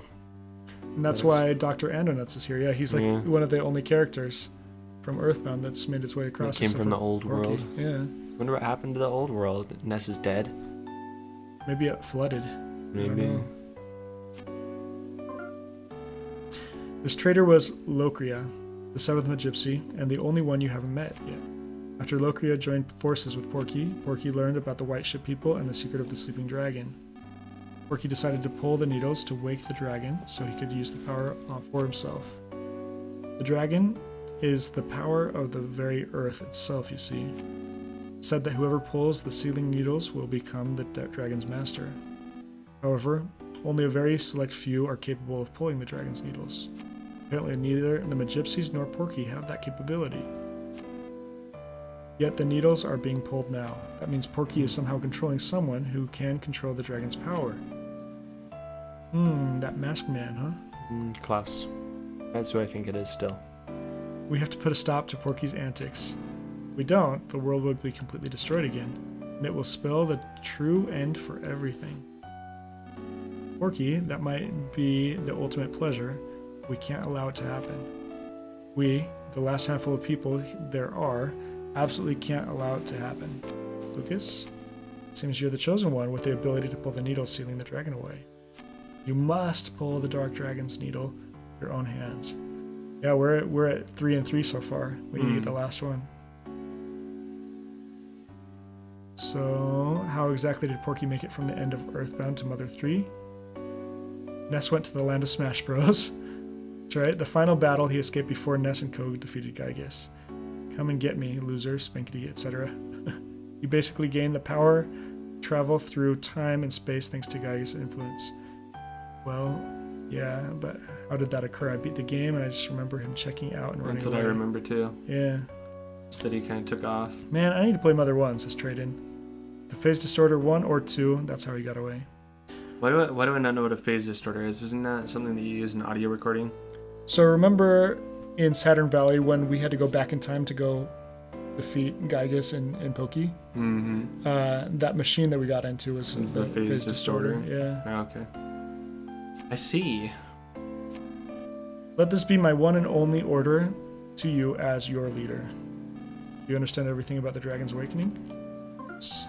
And that's why Dr. Andonuts is here. Yeah, he's like one of the only characters from Earthbound that's made its way across. He came from the old Porky. world. Yeah. Wonder what happened to the old world. Ness is dead. Maybe it flooded. Maybe. This traitor was Locria, the seventh Magypsy, and the only one you haven't met yet. After Locria joined forces with Porky, Porky learned about the White Ship people and the secret of the sleeping dragon. Porky decided to pull the needles to wake the dragon so he could use the power for himself. The dragon is the power of the very earth itself, you see. It's said that whoever pulls the sealing needles will become the dragon's master. However, only a very select few are capable of pulling the dragon's needles. Apparently neither the Magypsies nor Porky have that capability. Yet the needles are being pulled now. That means Porky is somehow controlling someone who can control the dragon's power. That masked man, huh? Klaus. That's who I think it is still. We have to put a stop to Porky's antics. If we don't, the world would be completely destroyed again. and it will spell the true end for everything. Porky, that might be the ultimate pleasure. We can't allow it to happen. We, the last handful of people there are, absolutely can't allow it to happen. Lucas, it seems you're the chosen one with the ability to pull the needle sealing the dragon away. You must pull the dark dragon's needle with your own hands. Yeah, we're at 3 and 3 so far. We need to get the last one. So, how exactly did Porky make it from the end of Earthbound to Mother 3? Ness went to the land of Smash Bros. That's right, the final battle he escaped before Ness and Koga defeated Gygus. Come and get me, loser, Spinkity, etc. You basically gained the power to travel through time and space thanks to Gygus' influence. Well, yeah, but how did that occur? I beat the game and I just remember him checking out and running away. That's what I remember too. Yeah. Just that he kind of took off. Man, I need to play Mother 1, says Trade-In. The Phase Distorter 1 or 2, that's how he got away. Why do I not know what a phase distorter is? Isn't that something that you use in audio recording? So remember in Saturn Valley when we had to go back in time to go defeat Gygus and Pokey? Mm-hmm. That machine that we got into was the phase distorter. Yeah. Oh, okay. I see. Let this be my one and only order to you as your leader. Do you understand everything about the Dragon's Awakening? Yes.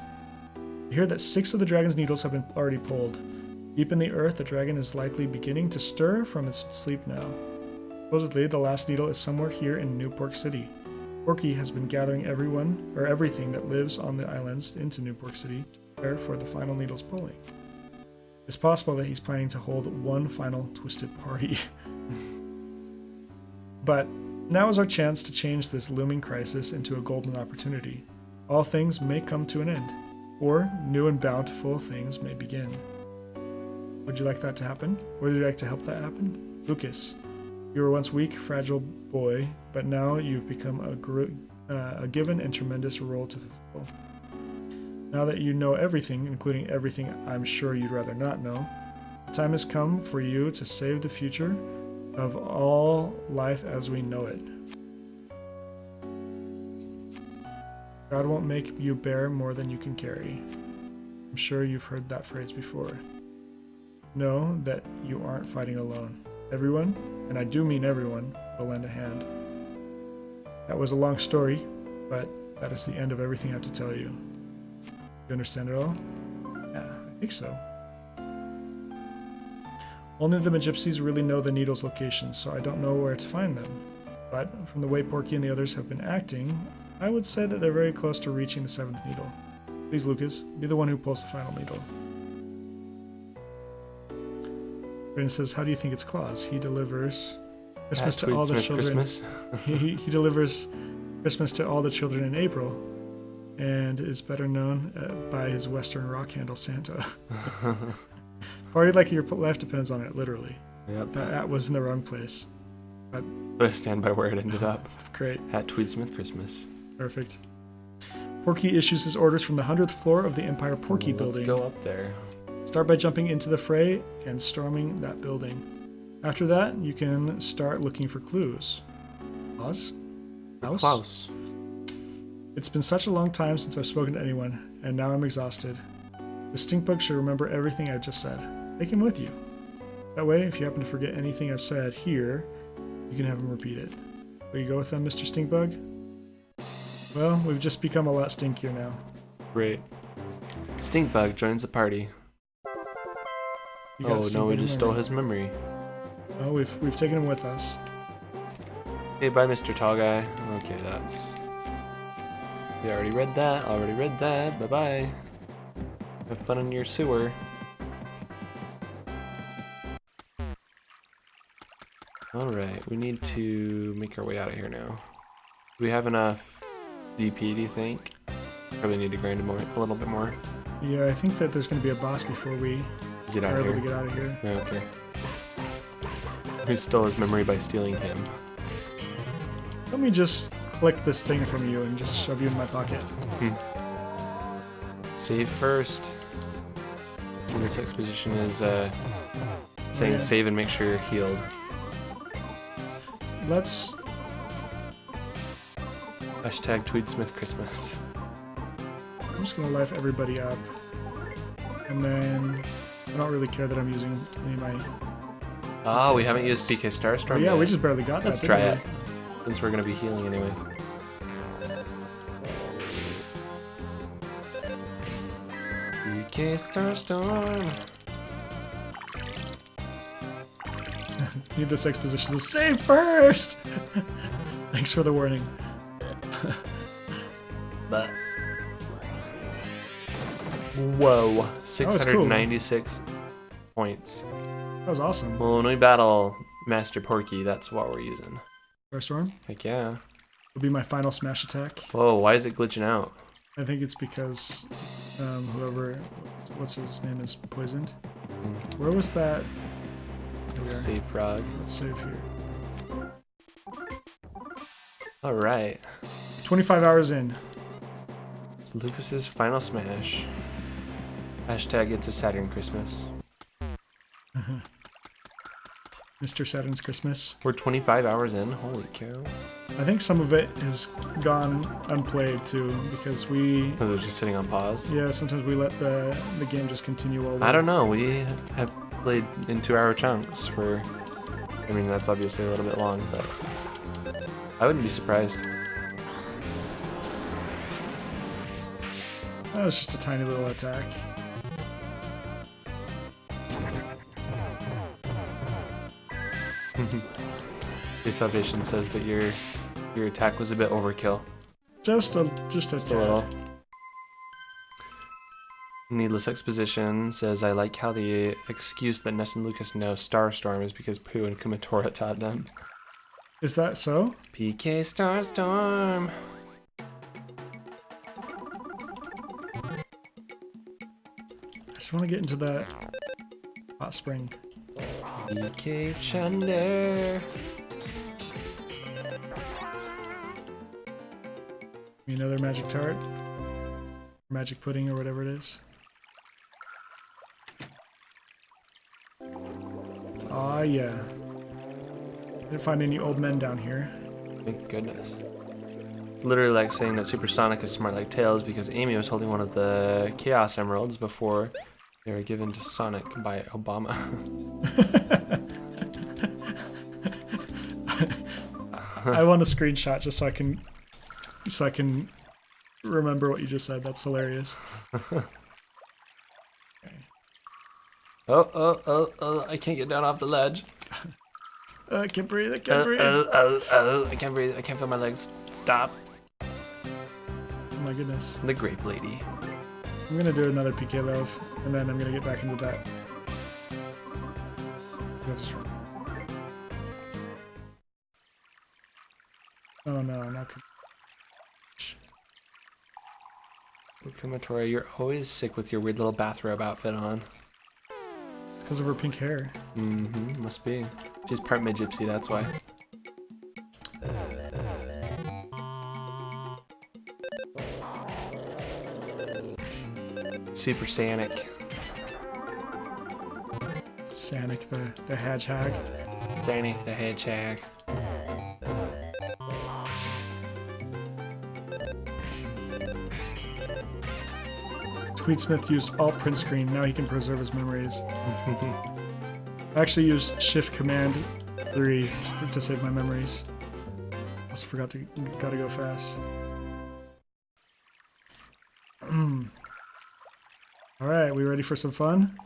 I hear that 6 of the Dragon's needles have been already pulled. Deep in the earth, the dragon is likely beginning to stir from its sleep now. Supposedly, the last needle is somewhere here in Newport City. Porky has been gathering everything that lives on the islands into Newport City to prepare for the final needle's pulling. It's possible that he's planning to hold one final twisted party. But now is our chance to change this looming crisis into a golden opportunity. All things may come to an end, or new and bountiful things may begin. Would you like that to happen? Would you like to help that happen? Lucas, you were once weak, fragile boy, but now you've become a given and tremendous role to fulfill. Now that you know everything, including everything I'm sure you'd rather not know, the time has come for you to save the future of all life as we know it. God won't make you bear more than you can carry. I'm sure you've heard that phrase before. Know that you aren't fighting alone. Everyone, and I do mean everyone, will lend a hand. That was a long story, but that is the end of everything I have to tell you. You understand it all? Yeah, I think so. Only the Magypsies really know the needle's location, so I don't know where to find them. But from the way Porky and the others have been acting, I would say that they're very close to reaching the 7th needle. Please, Lucas, be the one who pulls the final needle. Brandon says, how do you think it's Claus? He delivers Christmas to all the children. Christmas. he delivers Christmas to all the children in April, and is better known by his Western rock handle Santa. Party like your life depends on it, literally. Yep. That was in the wrong place. But I stand by where it ended up. Great. At Tweedsmith Christmas. Perfect. Porky issues his orders from the 100th floor of the Empire Porky Building. Let's go up there. Start by jumping into the fray and storming that building. After that, you can start looking for clues. Klaus? Klaus. It's been such a long time since I've spoken to anyone, and now I'm exhausted. The stink bug should remember everything I've just said. Take him with you. That way, if you happen to forget anything I've said here, you can have him repeat it. Will you go with them, Mr. Stinkbug? Well, we've just become a lot stinkier now. Great. Stinkbug joins the party. Oh no, we just stole his memory. Oh, we've taken him with us. Hey, bye, Mr. Tall Guy. Okay, that's... We already read that. Bye-bye. Have fun in your sewer. Alright, we need to make our way out of here now. Do we have enough DP, do you think? Probably need to grind a little bit more. Yeah, I think that there's going to be a boss before we get out are of able here. to get out of here. Yeah, okay. We stole his memory by stealing him. Let me just click this thing from you and just shove you in my pocket. Save first. And this exposition is saying save and make sure you're healed. Let's... Hashtag Tweedsmith Christmas. I'm just gonna life everybody up. And then I don't really care that I'm using any of my... Oh, we haven't used PK Starstorm Oh, yeah, yet. we just barely got that. Let's didn't try we? it, since we're gonna be healing anyway. PK Starstorm. Need this exposition to save first! Thanks for the warning. But whoa, 696 points. That was awesome. Well, when we battle Master Porky, that's what we're using. Starstorm Heck yeah. will be my final smash attack. Whoa, why is it glitching out? I think it's because whoever, what's his name, is poisoned. Where was that? Here we are. Save frog. Let's save here. All right. 25 hours in. It's Lucas's final smash. Hashtag it's a Saturn Christmas. Mr. Saturn's Christmas. We're 25 hours in. Holy cow. I think some of it has gone unplayed too, because we, Was it just sitting on pause? yeah, sometimes we let the game just continue while I don't know. We have played in 2-hour chunks for. I mean, that's obviously a little bit long, but I wouldn't be surprised. That was just a tiny little attack. Your Salvation says that your attack was a bit overkill. Just a Just a tad. little. Needless Exposition says, I like how the excuse that Ness and Lucas know Starstorm is because Pooh and Kumatora taught them. Is that so? PK Starstorm. I just want to get into that hot spring. PK Chunder. Another magic tart, magic pudding, or whatever it is. Ah, yeah. Didn't find any old men down here. Thank goodness. It's literally like saying that Supersonic is smart like Tails because Amy was holding one of the Chaos Emeralds before they were given to Sonic by Obama. I want a screenshot just so I can remember what you just said. That's hilarious. Oh, I can't get down off the ledge. I can't breathe. I can't breathe. I can't breathe. I can't feel my legs. Stop. Oh my goodness. The Grape Lady. I'm gonna do another PK Love, and then I'm gonna get back into that. That's right. Oh no, not. Kumatora, you're always sick with your weird little bathrobe outfit on. It's because of her pink hair. Mm-hmm, must be. She's part mid-gypsy, that's why. Super Sanic. Sanic the hedgehog. Sanic the Hedgehog. Tweetsmith used Alt print screen. Now he can preserve his memories. I actually used Shift Command 3 to save my memories. Also gotta go fast. Alright, we ready for some fun?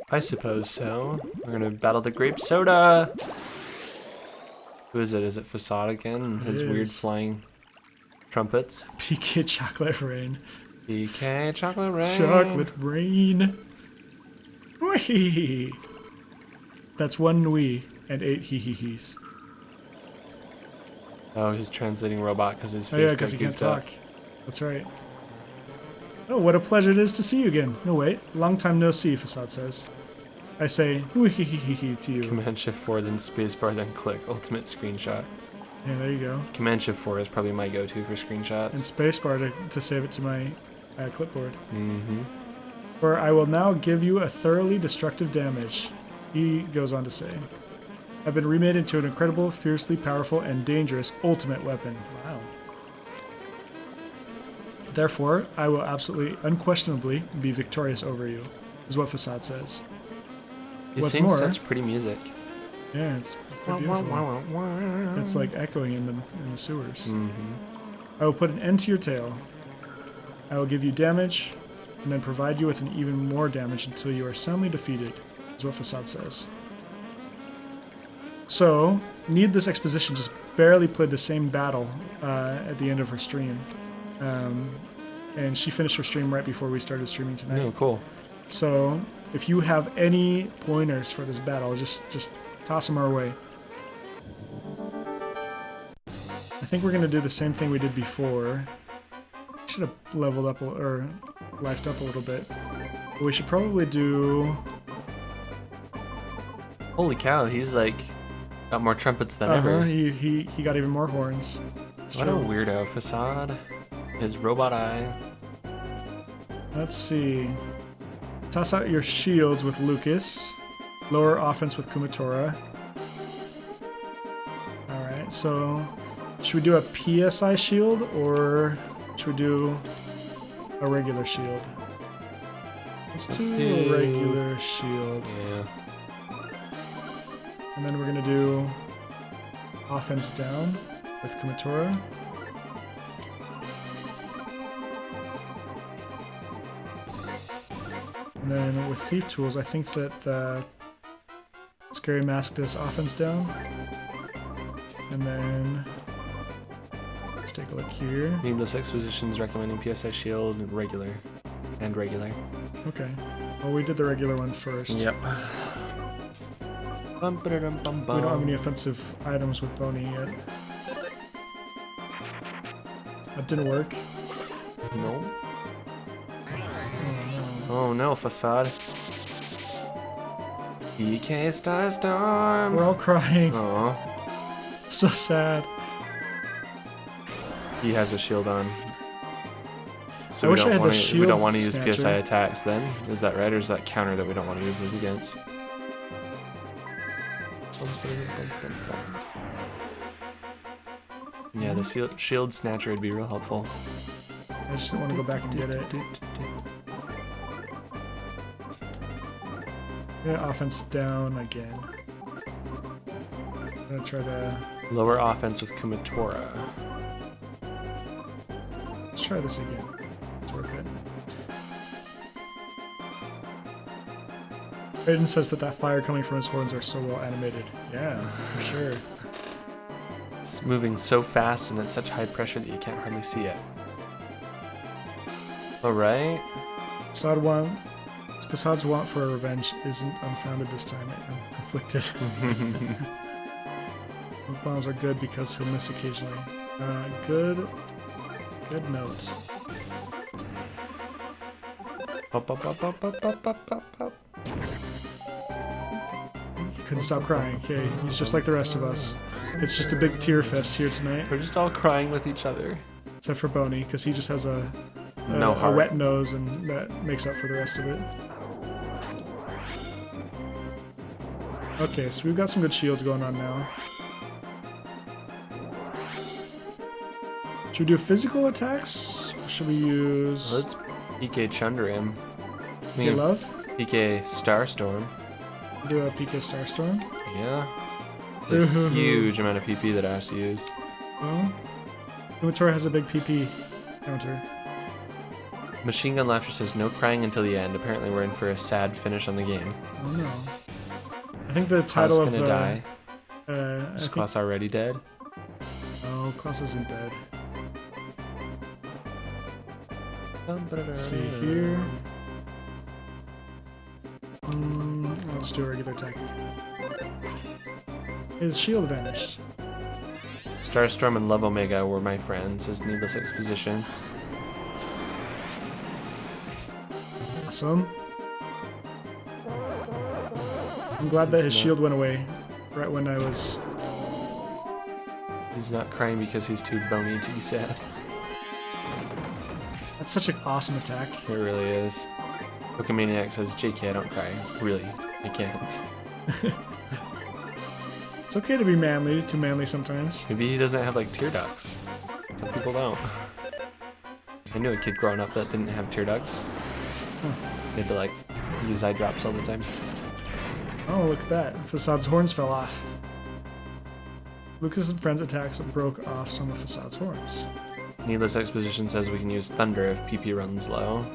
I suppose so. We're gonna battle the Grape Soda! Who is it? Is it Facade again? And his It weird is. flying trumpets? PK Chocolate Rain. PK Chocolate Rain. Chocolate Rain. Whee! That's one wee and 8 hee-hee-hees. Oh, he's translating robot because his face Oh yeah, got because he can't goofed up. talk. That's right. Oh, what a pleasure it is to see you again. No, wait. Long time no see, Facade says. I say, wee-hee-hee-hee to you. Command Shift 4, then spacebar, then click. Ultimate screenshot. Yeah, there you go. Command Shift 4 is probably my go-to for And screenshots. spacebar to save it to my clipboard. Mm-hmm. For I will now give you a thoroughly destructive damage. He goes on to say, I've been remade into an incredible, fiercely powerful, and dangerous ultimate weapon. Wow. Therefore, I will absolutely, unquestionably, be victorious over you, is what Facade says. He What's sings more- such pretty music. Yeah, it's quite beautiful. It's like echoing in the sewers. I will put an end to your tail. I will give you damage, and then provide you with an even more damage until you are soundly defeated, is what Facade says. So, Needless Exposition just barely played the same battle at the end of her stream. And she finished her stream right before we started streaming tonight. Oh, cool. So, if you have any pointers for this battle, just toss them our way. I think we're going to do the same thing we did before. Should have leveled up or lifed up a little bit. But we should probably do... Holy cow, he's like got more trumpets than ever. He got even more horns. It's What a true. weirdo. Facade. His robot eye. Let's see. Toss out your shields with Lucas. Lower offense with Kumatora. Alright, so should we do a PSI shield or should we do a regular shield? Let's do a regular shield. Yeah. And then we're going to do offense down with Kumatora. And then with Thief Tools, I think that the Scary Mask does offense down. And then let's take a look here. Needless Expositions recommending PSI Shield and regular. Okay. Well, we did the regular one first. Yep. We don't have any offensive items with Boney yet. That didn't work. No. Oh no. Oh no, Facade. PK Starstorm. We're all crying. Oh, It's so sad. he has a shield on. So I wish I had the we shield don't want to use snatcher. PSI attacks then? Is that right? Or is that counter that we don't want to use those against? Yeah, the shield snatcher would be real helpful. I just don't want to go back and get it. Yeah, offense down again. I'm gonna try to... Lower offense with Kumatora. Let's try this again. It's worth it. Raiden says that fire coming from his horns are so well animated. Yeah, for sure. It's moving so fast and at such high pressure that you can't hardly see it. Alright. Facade's want for revenge isn't unfounded this time. I'm conflicted. Bombs are good because he'll miss occasionally. Good note. Up, up, up, up, up, up, up, up, up. He couldn't stop crying. Okay, he's just like the rest of us. It's just a big tear fest here tonight, We're just all crying with each other. except for Boney, because he just has a heart. wet nose, and that makes up for the rest of it. Okay, so we've got some good shields going on now. Should we do physical attacks? Or should we use Let's PK Chunder him. PK Love? PK Starstorm. Do a PK Starstorm? Yeah. It's a huge amount of PP that I have to use. Well, Kumatora has a big PP counter. Machine Gun Laughter says no crying until the end. Apparently we're in for a sad finish on the game. Oh no. I think the title Klaus of gonna the... die. I Is think, Klaus already dead? oh, Klaus isn't dead. Let's see here. I'll just do a regular attack. His shield vanished. Starstorm and Love Omega were my friends, says Needless Exposition. Awesome. I'm glad that his shield went away right when I was... He's not crying because he's too bony to be sad. That's such an awesome attack. It really is. Pokemaniac says, JK, I don't cry. Really, I can't. It's okay to be manly, too manly sometimes. Maybe he doesn't have like tear ducts. Some people don't. I knew a kid growing up that didn't have tear ducts. He had to like use eye drops all the time. Oh, look at that. Fasade's horns fell off. Lucas and friends' attacks broke off some of Fasade's horns. Needless Exposition says we can use Thunder if PP runs low.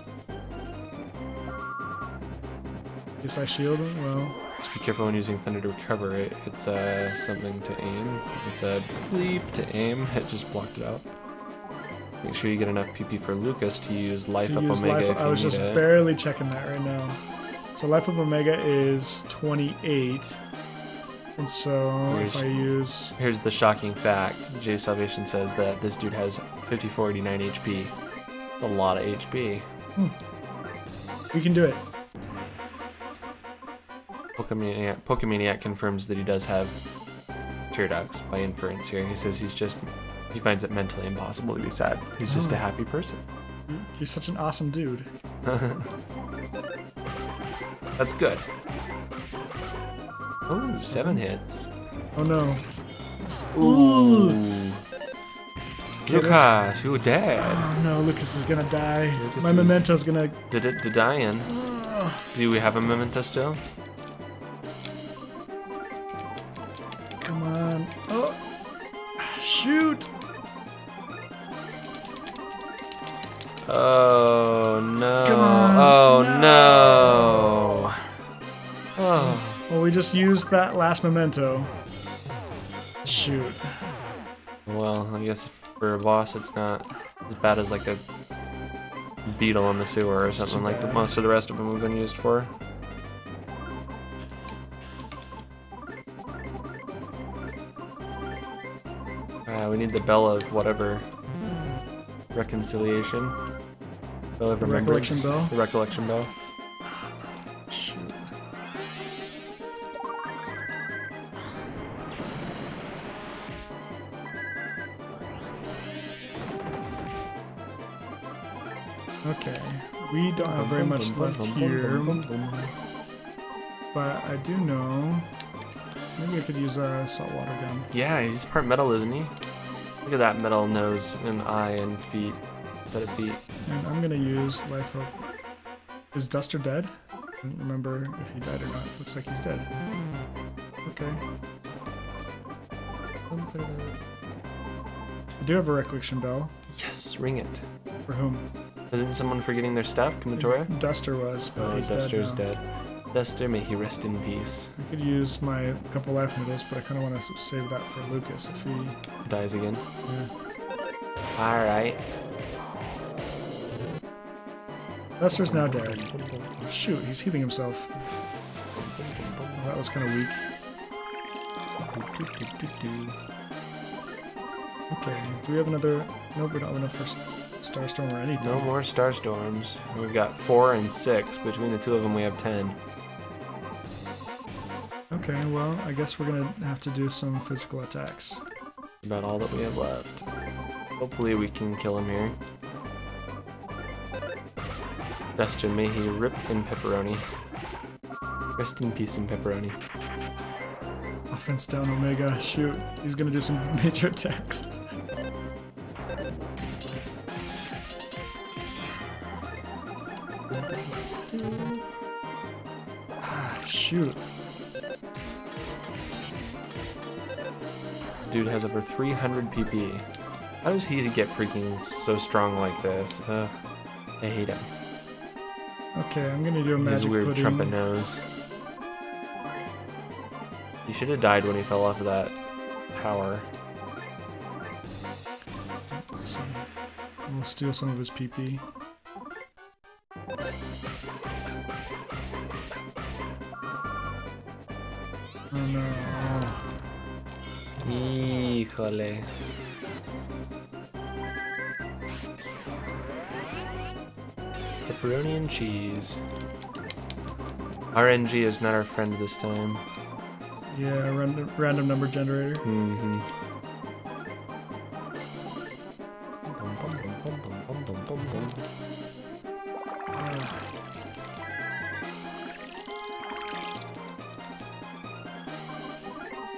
Yes, I shield him. Well, Just be careful when using Thunder to recover it. It's something to aim. It's a bleep to aim. It just blocked it out. Make sure you get enough PP for Lucas to use Life to Up use Omega life, if you I was need just it. barely checking that right now. So Life Up Omega is 28. And so if I use... Here's the shocking fact. J Salvation says that this dude has 5489 HP. That's a lot of HP. We can do it. Pokemaniac confirms that he does have tear ducts by inference here. He says he finds it mentally impossible to be sad. He's just a happy person. You're such an awesome dude. That's good. Oh, 7 hits. Oh no. Ooh. Okay, Lucas, you're dead. Oh no, Lucas is gonna die. Lucas My is- memento's gonna... Did it to dying. Do we have a memento still? Come on. Oh! Shoot! Oh no. Come on. Oh No. no. Oh. Well, we just used that last memento. Shoot. Well, I guess for a boss it's not as bad as like a beetle in the sewer or something like bad. most of the rest of them have been used for. We need the bell of whatever. Reconciliation. Bell of The remembrance. recollection bell? The recollection bell. Shoot. Okay. We don't have very much left here, but I do know... Maybe I could use a saltwater gun. Yeah, he's part metal, isn't he? Look at that metal nose and eye and feet. Set of feet. And I'm gonna use Life Up. Is Duster dead? I don't remember if he died or not. Looks like he's dead. Okay. I do have a recollection bell. Yes, ring it. For whom? Isn't someone forgetting their stuff? Kumatora? Duster was, but Oh, he's Duster's dead. dead. Duster, may he rest in peace. I could use my couple life noodles, but I kind of want to save that for Lucas if he... Dies again. Yeah. Alright. Duster's now dead. Shoot, he's healing himself. Well, that was kind of weak. Okay, do we have another... Nope, we don't have enough for Starstorm or anything. No more Starstorms. We've got 4 and 6. Between the two of them, we have 10. Okay, well, I guess we're gonna have to do some physical attacks. About all that we have left. Hopefully we can kill him here. Duster, may he rip in pepperoni. Rest in peace in pepperoni. Offense down Omega. Shoot, he's gonna do some major attacks. Shoot. This dude has over 300 PP. How does he get freaking so strong like this? I hate him. Okay, I'm gonna do a His magic weird pudding. trumpet nose. He should have died when he fell off of that tower. Let's see. We'll steal some of his PP. Oh no. Híjole. Pepperoni and cheese. RNG is not our friend this time. Yeah, random number generator. Mm-hmm.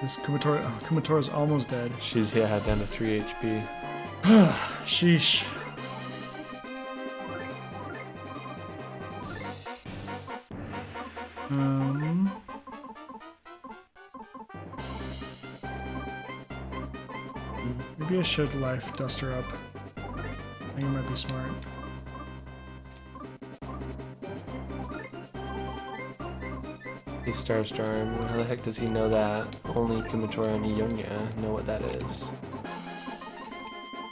This Kumatora's almost dead. She's down to 3 HP. Sheesh. Um, maybe I should life Duster up. I think it might be smart. He's Starstorm. How the heck does he know that? Only Kumatora and Ionia know what that is.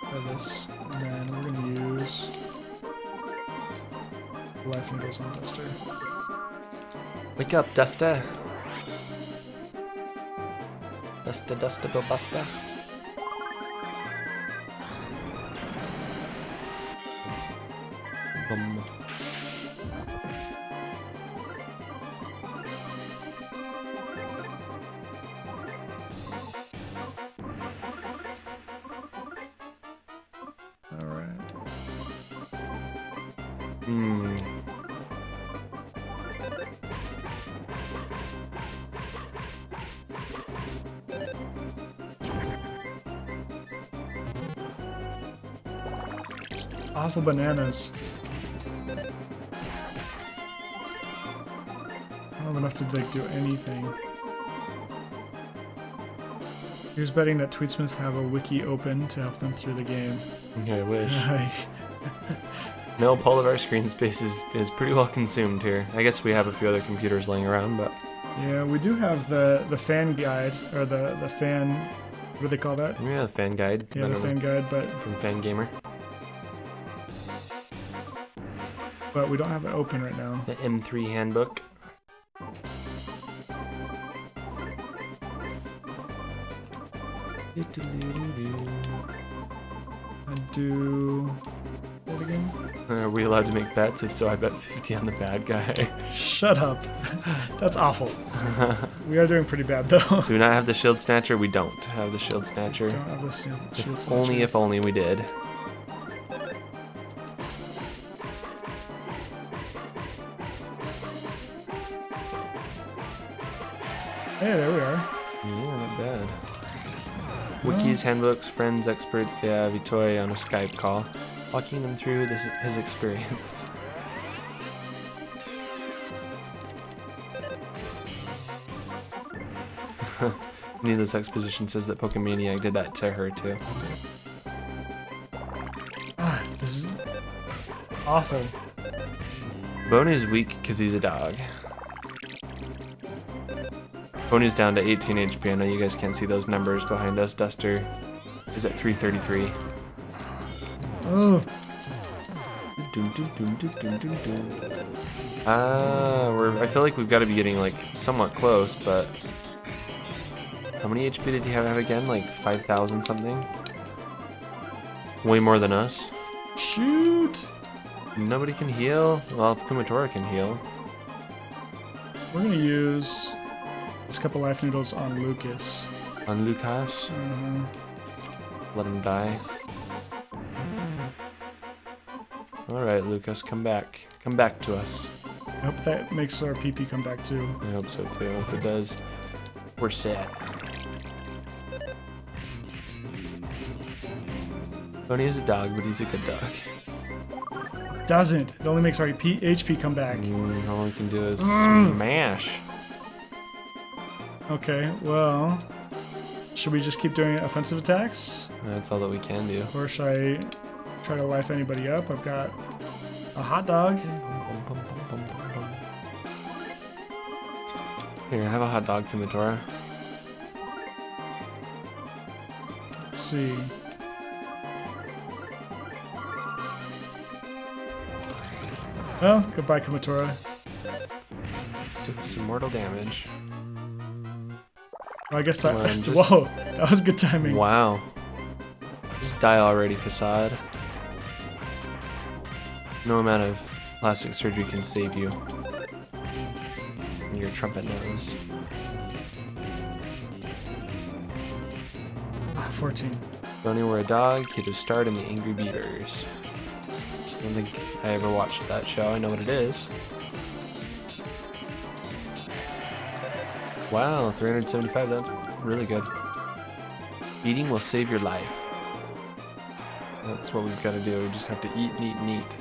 Try this, and then we're gonna use life needles on Duster. Wake up, Duster! Duster, Duster, Bill Buster. Bum. All right. Hmm. Awful bananas. I don't have enough to like do anything. Here's betting that Tweetsmiths have a wiki open to help them through the game. Yeah, I wish. Like, No, all of our screen space is pretty well consumed here. I guess we have a few other computers laying around, but yeah, we do have the fan guide, or the fan, what do they call that? yeah, the fan guide. Yeah, the fan guide, from Fangamer. but we don't have it open right now. The M3 handbook. I do what again? Are we allowed to make bets? If so, I bet 50 on the bad guy. Shut up. That's awful. We are doing pretty bad though. Do we not have the shield snatcher? We don't have the shield snatcher. Don't have this shield If snatcher. only we did. Hey, there we are. Yeah, not bad. Wikis, handbooks, friends, experts, they have Itoi on a Skype call, walking them through his experience. Needless exposition says that Pokemaniac did that to her too. Ah, this is awful. Boney's weak because he's a dog. Boney's down to 18 HP. I know you guys can't see those numbers behind us. Duster is at 333. Oh, I feel like we've got to be getting like somewhat close, but how many HP did he have again? Like 5,000 something? Way more than us. shoot. Nobody can heal. Well, Kumatora can heal. We're gonna use this couple life noodles on Lucas. On Lucas, let him die. Alright, Lucas, come back. Come back to us. I hope that makes our PP come back too. I hope so too. If it does, we're set. Boney is a dog, but he's a good dog. Doesn't. It only makes our HP come back. All we can do is smash. Okay, well, should we just keep doing offensive attacks? That's all that we can do. Or should I try to life anybody up? I've got a hot dog. Here, have a hot dog, Kumatora. Let's see. Well, goodbye, Kumatora. Took some mortal damage. Well, I guess that. Come on, just- Whoa, that was good timing. Wow. Just die already, Facade. No amount of plastic surgery can save you. And your trumpet nose. 14. Boney were a dog, he'd have starred in the Angry Beavers. I don't think I ever watched that show, I know what it is. Wow, 375, that's really good. Eating will save your life. That's what we've got to do, we just have to eat, and eat, and eat.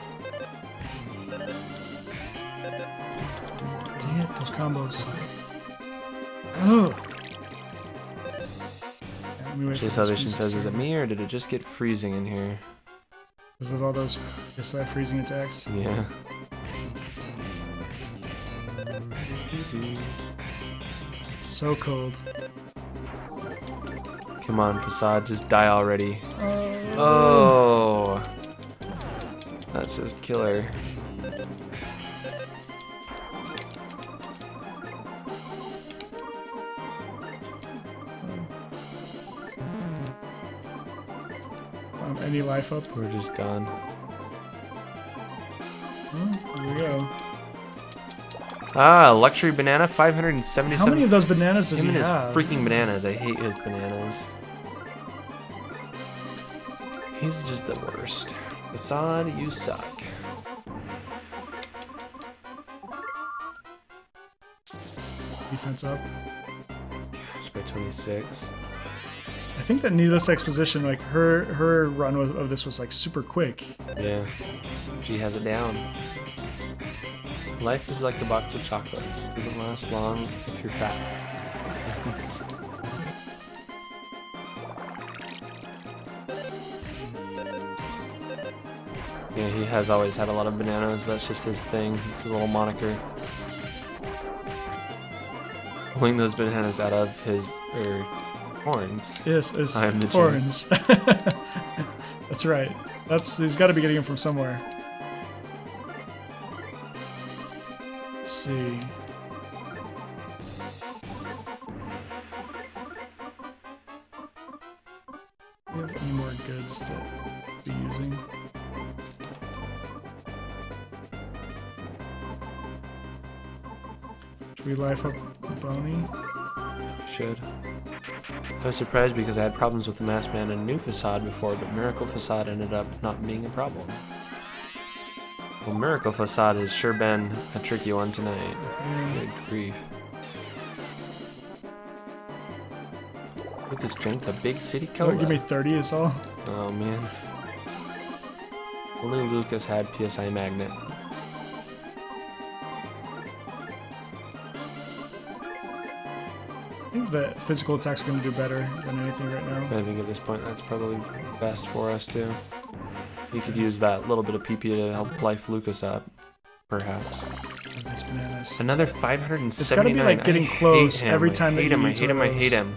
Dang it, those combos. Oh. Chase Salvation says, is it me or did it just get freezing in here? Because of all those freezing attacks. Yeah. So cold. Come on, Facade, just die already. Oh. That's just killer. Any life up? We're just done. Here we go. Ah, luxury banana, 577. How many of those bananas does Him he and his have? freaking bananas. I hate his bananas. He's just the worst. Facade, you suck. Defense up. Gosh, by 26. I think that Needless Exposition, like her run of this was like super quick. Yeah. She has it down. Life is like a box of chocolates. It doesn't last long if you're fat. Friends. Yeah, he has always had a lot of bananas. That's just his thing. It's his little moniker. Pulling those bananas out of his horns. Yes, his I am the horns. That's right. He's got to be getting them from somewhere. Let's see. Do you have any more goods that we'll be using? Should we life up Boney? Should. I was surprised because I had problems with the Masked Man and New Facade before, but Miracle Facade ended up not being a problem. Well, Miracle Facade has sure been a tricky one tonight. Good grief. Lucas drank the big city cola. Give me 30 is all. Oh man. Only Lucas had PSI Magnet. I think that physical attack's going to do better than anything right now. I think at this point that's probably best for us too. You could use that little bit of PP to help life Lucas up, perhaps. These bananas. Another 579. It's got to be like getting close every time that I you hate him, I use hate him, one I of hate those. him.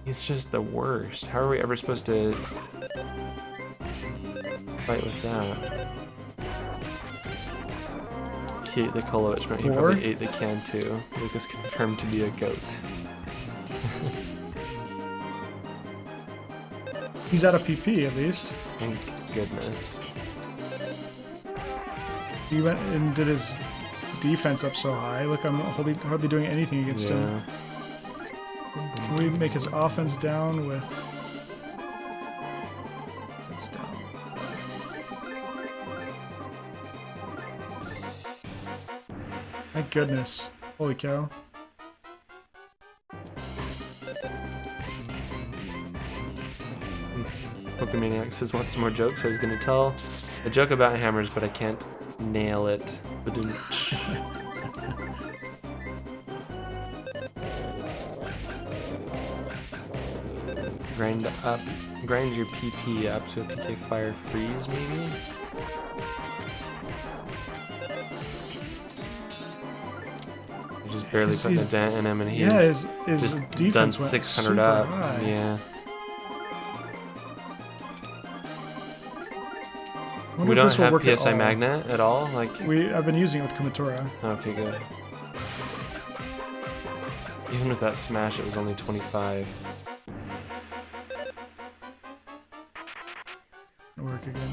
He's just the worst. How are we ever supposed to fight with that? He ate the cola, which meant he 4? probably ate the can too. Lucas confirmed to be a goat. He's out of PP at least. Thank goodness. He went and did his defense up so high. Look, I'm hardly doing anything against him. Can we make his offense down with... Offense down. My goodness. Holy cow. Pokemaniac says, want some more jokes? I was going to tell a joke about hammers, but I can't nail it. Ba-doom-tsh. Grind your PP up to a PK Fire Freeze, maybe? You just barely putting a dent in him, and he's his just defense done went 600 super up. high. Yeah. Wonder We if don't this will have work at PSI all. Magnet at all? Like, I've been using it with Kumatora. okay, good. Even with that smash, it was only 25. It'll work again.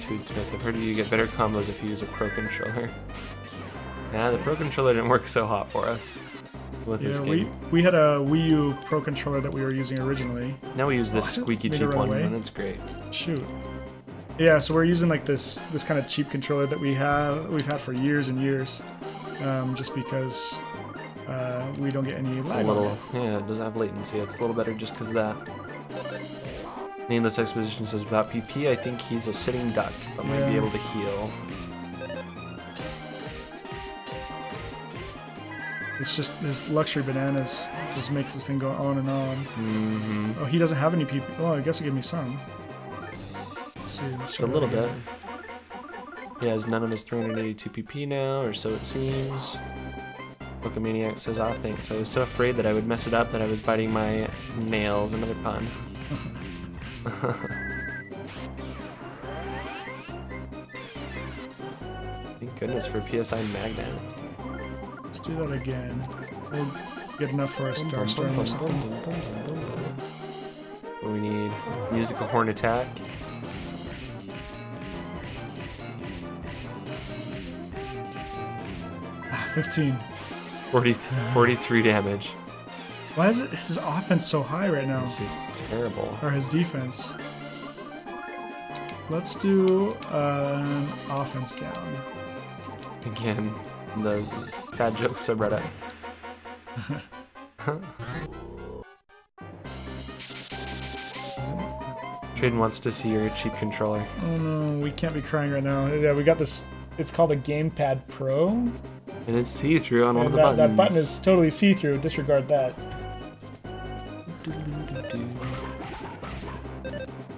Tweed Smith, I've heard you get better combos if you use a Pro Controller. Nah, the Pro Controller didn't work so hot for us with this Yeah, game. we had a Wii U Pro Controller that we were using originally. Now we use this squeaky Made it cheap run one, away. and it's great. Shoot. Yeah, so we're using like this kind of cheap controller that we've had for years and years, just because we don't get any It's a lag on little, it. yeah, it doesn't have latency. It's a little better just because of that. Needless Exposition says, without PP, I think he's a sitting duck, but might be Yeah. able to heal. It's just his luxury bananas just makes this thing go on and on. Mm-hmm. Oh, he doesn't have any PP. Oh, I guess it gave me some. Let's see. Just a little bit. He has none of his 382 PP now, or so it seems. Pokemaniac says, "Ah, thanks. I was so afraid that I would mess it up that I was biting my nails." Another pun. Thank goodness for PSI Magnet. Let's do that again. We'll get enough for a Star Storm or something. We need Musical Horn Attack. Ah, 15. 43 damage. Why is his offense so high right now? This is terrible. Or his defense? Let's do an offense down. Again, the bad joke subreddit. Traden wants to see your cheap controller. Oh no, we can't be crying right now. Yeah, we got this. It's called a Gamepad Pro. And it's see-through on one of the that, buttons. that button is totally see-through. Disregard that.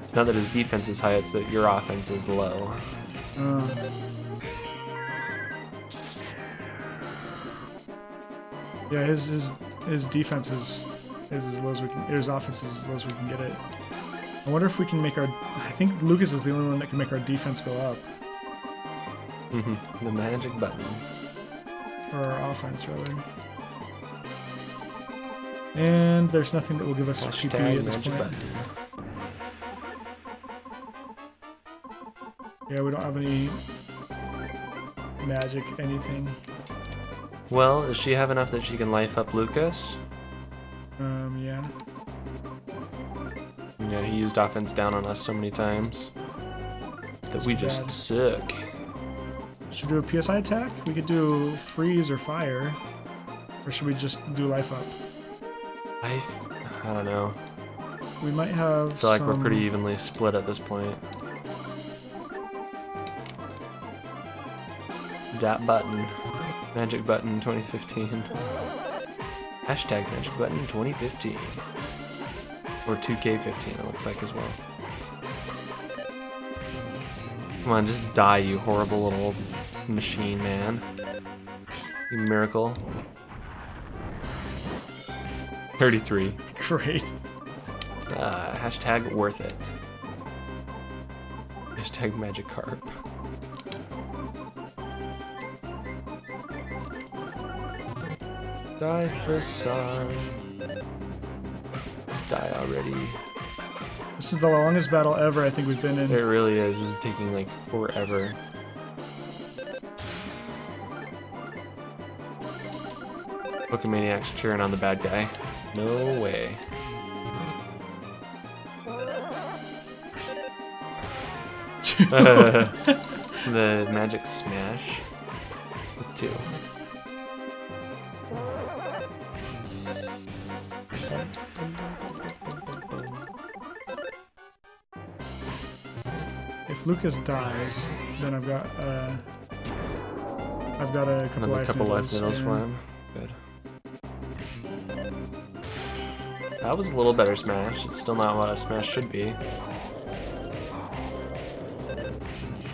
It's not that his defense is high, it's that your offense is low. Yeah, his defense is as low as we can. His offense is as low as we can get it. I wonder if we can make our. I think Lucas is the only one that can make our defense go up, The magic button. or our offense rather. And there's nothing that will give us PP Hashtag at this magic point. button. Yeah, we don't have any magic anything. Well, does she have enough that she can life up Lucas? Yeah. Yeah, he used offense down on us so many times that we just bad. suck. Should we do a PSI attack? We could do freeze or fire. Or should we just do life up? I don't know. We might have I feel like we're some- pretty evenly split at this point. That button. Magic button 2015. Hashtag magic button 2015. Or 2K15 it looks like as well. Come on, just die, you horrible little machine man. You miracle. 33. Great. Hashtag worth it. Hashtag Magikarp. Die for sun. Just die already. This is the longest battle ever I think we've been in. It really is. This is taking like forever. Pokemaniac's cheering on the bad guy. No way. The magic smash. With 2. If Lucas dies, then I've got a couple Another life couple life noodles, noodles yeah. for him. Good. That was a little better smash. It's still not what a smash should be.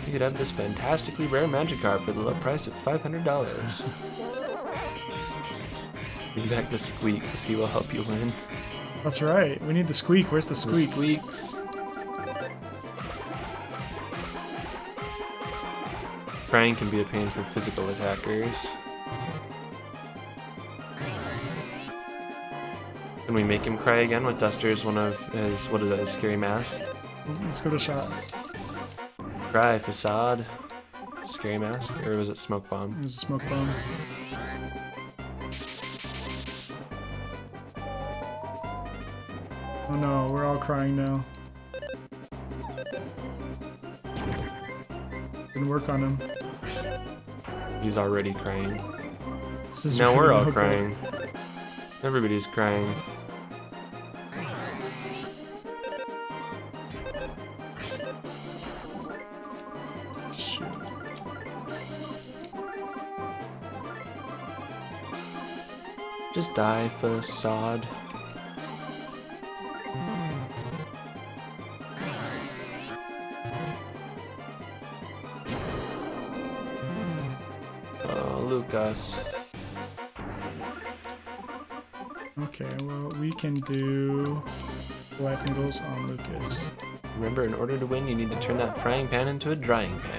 You could have this fantastically rare Magikarp for the low price of $500. Bring back the Squeak, because he will help you win. That's right. We need the squeak. Where's the The squeak? Squeaks. Crying can be a pain for physical attackers. Can we make him cry again with Duster's one of his, what is that, his scary mask? Let's go to shot. Cry, Facade. Scary mask? Or was it Smoke Bomb? There's a smoke bomb. Oh no, we're all crying now. Didn't work on him. He's already crying. This is Now really we're all no good. crying. Everybody's crying. Shoot. Just die, Facade. Oh, Lucas. Okay, well, we can do life noodles on Lucas. Remember, in order to win, you need to turn that frying pan into a drying pan.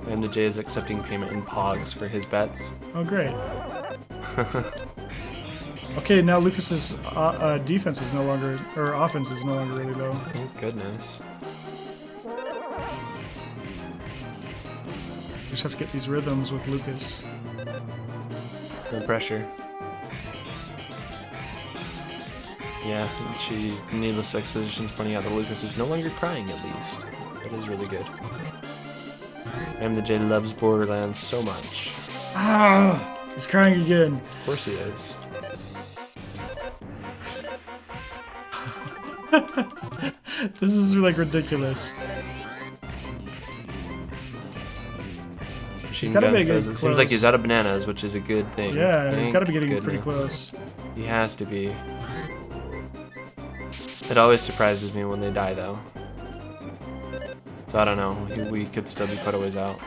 MJ is accepting payment in Pogs for his bets. Oh, great. Okay, now Lucas's defense is no longer, or offense is no longer really low. Thank goodness. We just have to get these rhythms with Lucas. No pressure. Yeah, she needless expositions pointing out that Lucas is no longer crying, at least. That is really good. MJ loves Borderlands so much. Ah! He's crying again. Of course he is. This is like ridiculous. Machine gotta Gun be says getting it seems like close. he's out of bananas, which is a good thing. Yeah, he's Thank got to be getting pretty goodness. close. He has to be. It always surprises me when they die, though. So I don't know. We could still be quite a ways out.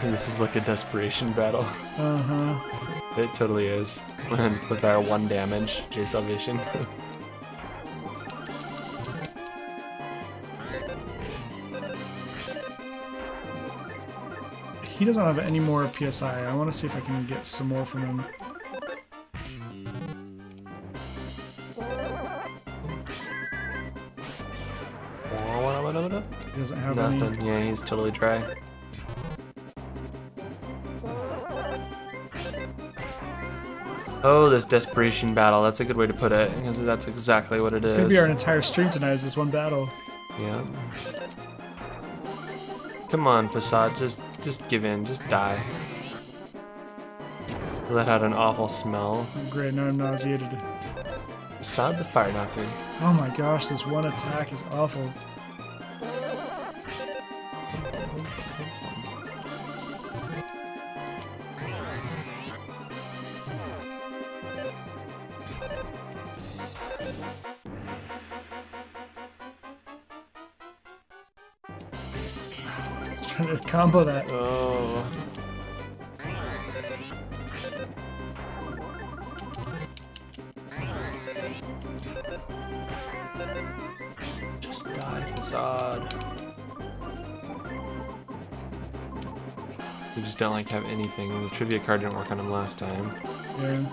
This is like a desperation battle. Uh-huh. It totally is. With our 1 damage, J Salvation. He doesn't have any more PSI. I want to see if I can get some more from him. He doesn't have any. Nothing. Yeah, he's totally dry. Oh, this desperation battle. That's a good way to put it, because that's exactly what it is. It's gonna be our entire stream tonight, is this one battle. Yeah. Come on, Facade. Just give in. Just die. Let out an awful smell. Oh, great, now I'm nauseated. Facade the Fire Knocker. Oh my gosh, this one attack is awful. Trying to combo that. Oh. Just die, Facade. We just don't like have anything. The trivia card didn't work on him last time. Yeah.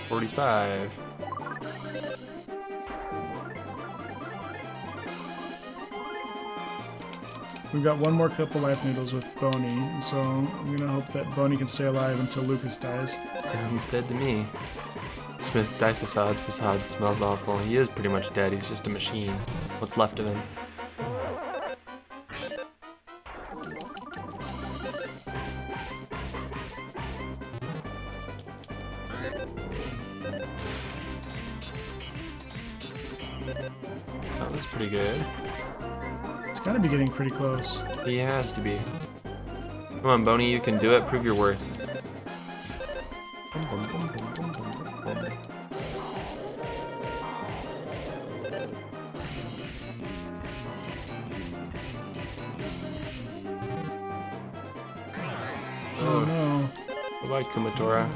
45. We've got one more couple life noodles with Boney, and so I'm gonna hope that Boney can stay alive until Lucas dies. Sounds dead to me. Smith, die Facade. Facade smells awful. He is pretty much dead. He's just a machine. What's left of him? That was pretty good. It's gotta be getting pretty close. He has to be. Come on, Boney, you can do it. Prove your worth. Oh no. Bye-bye, Kumatora.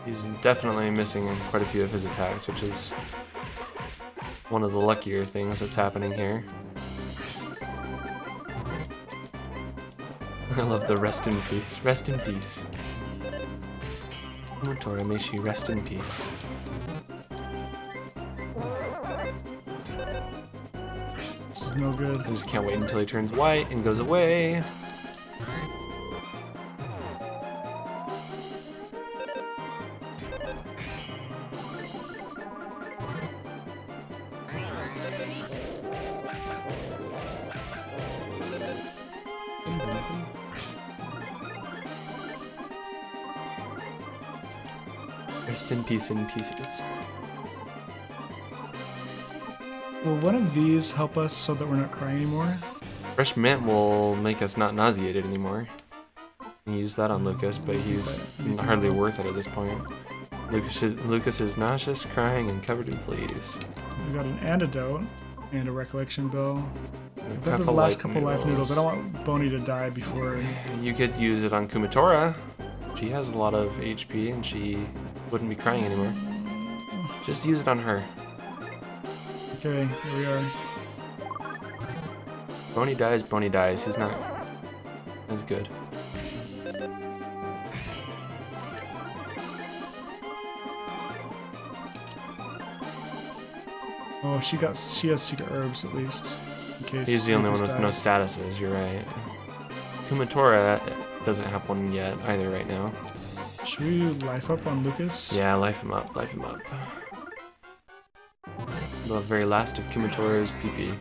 He's definitely missing quite a few of his attacks, which is one of the luckier things that's happening here. I love the rest in peace. Rest in peace. Kumatora, may she rest in peace. This is no good. I just can't wait until he turns white and goes away. Rest in peace in pieces. Will one of these help us so that we're not crying anymore? Fresh mint will make us not nauseated anymore. You use that on Lucas, but he's hardly worth it at this point. Lucas is nauseous, crying, and covered in fleas. We got an antidote and a recollection bell. And I've got those last couple life noodles. I don't want Boney to die before. You could use it on Kumatora. She has a lot of HP and she wouldn't be crying anymore. Just use it on her. Okay, here we are. Boney dies. He's not as good. Oh, she has secret herbs at least. In case He's the only one Lucas with no dies. statuses, you're right. Kumatora doesn't have one yet either right now. Should we life up on Lucas? Yeah, life him up. The very last of Kumatora's PP.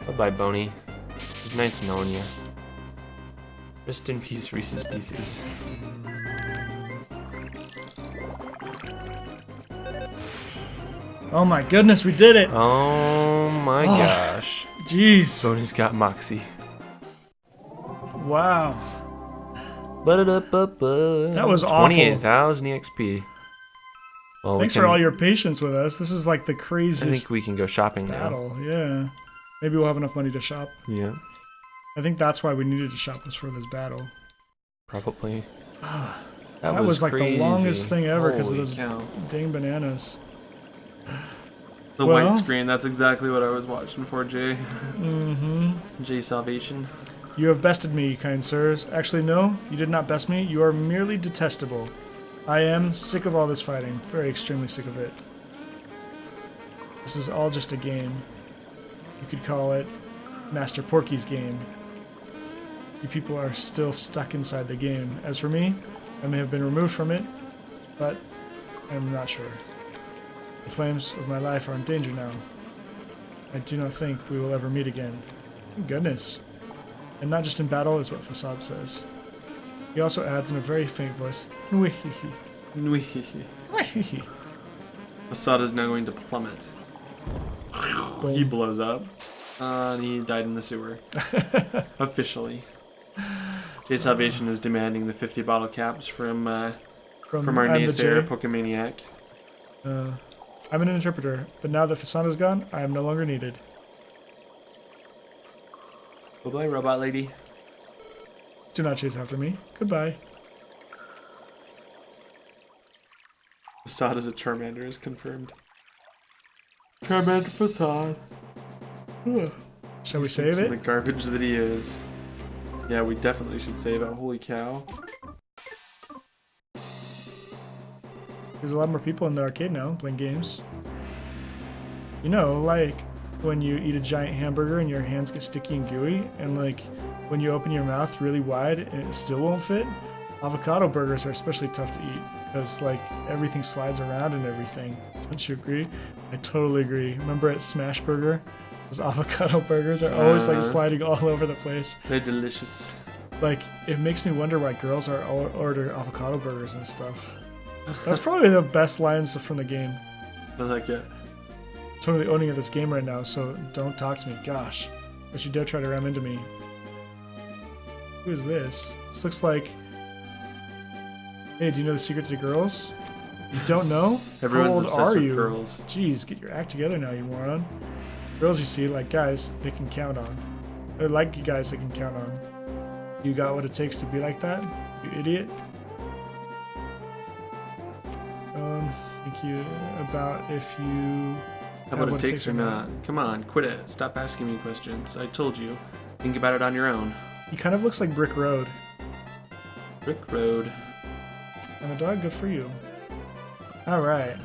Bye-bye, Boney. It's nice knowing you. Rest in peace, Reese's Pieces. Oh my goodness, we did it! Oh my gosh. Jeez. Boney's got Moxie. Wow. That was awful. 28,000 EXP. Well, Thanks for all your patience with us. This is like the I craziest think we can go shopping now. battle. Yeah. Maybe we'll have enough money to shop. Yeah, I think that's why we needed to shop was for this battle. probably. That was like crazy. the longest thing ever because of Holy those cow. dang bananas. The Well- white screen, that's exactly what I was watching for, Jay. Mm-hmm. Jay Salvation. You have bested me, kind sirs. Actually, no, you did not best me. You are merely detestable. I am sick of all this fighting. Very extremely sick of it. This is all just a game. You could call it Master Porky's game. You people are still stuck inside the game. As for me, I may have been removed from it, but I'm not sure. The flames of my life are in danger now. I do not think we will ever meet again. Thank goodness. And not just in battle is what Facade says. He also adds in a very faint voice, "Nwihihi, nwihihi." Assad is now going to plummet. Boom. He blows up. And he died in the sewer. Officially. Jay Salvation is demanding the 50 bottle caps from our I'm the naysayer, J. Pokemaniac. I'm an interpreter, but now that Facade is gone, I am no longer needed. Bye-bye, robot lady. Do not chase after me. Goodbye. Facade as a Charmander is confirmed. Charmander Facade. Shall we He save sinks in it? the garbage that he is. Yeah, we definitely should save it. Holy cow. There's a lot more people in the arcade now playing games. You know, like when you eat a giant hamburger and your hands get sticky and gooey, and like when you open your mouth really wide and it still won't fit. Avocado burgers are especially tough to eat because like everything slides around and everything. Don't you agree? I totally agree. Remember at Smash Burger, those avocado burgers are always like sliding all over the place. They're delicious. Like it makes me wonder why girls are order avocado burgers and stuff. That's probably the best lines from the game. I like it. Totally owning of this game right now, so don't talk to me. Gosh. Don't you dare try to ram into me. Who is this? This looks like... Hey, do you know the secret to girls? You don't know? Everyone's How old obsessed are with you? girls. Jeez, get your act together now, you moron. Girls you see, like guys, they can count on. They're like you guys they can count on. You got what it takes to be like that? You idiot? Think you about if you... How about it takes or not? Come on, quit it. Stop asking me questions. I told you. Think about it on your own. He kind of looks like Brick Road. Brick Road. And a dog, good for you. Alright.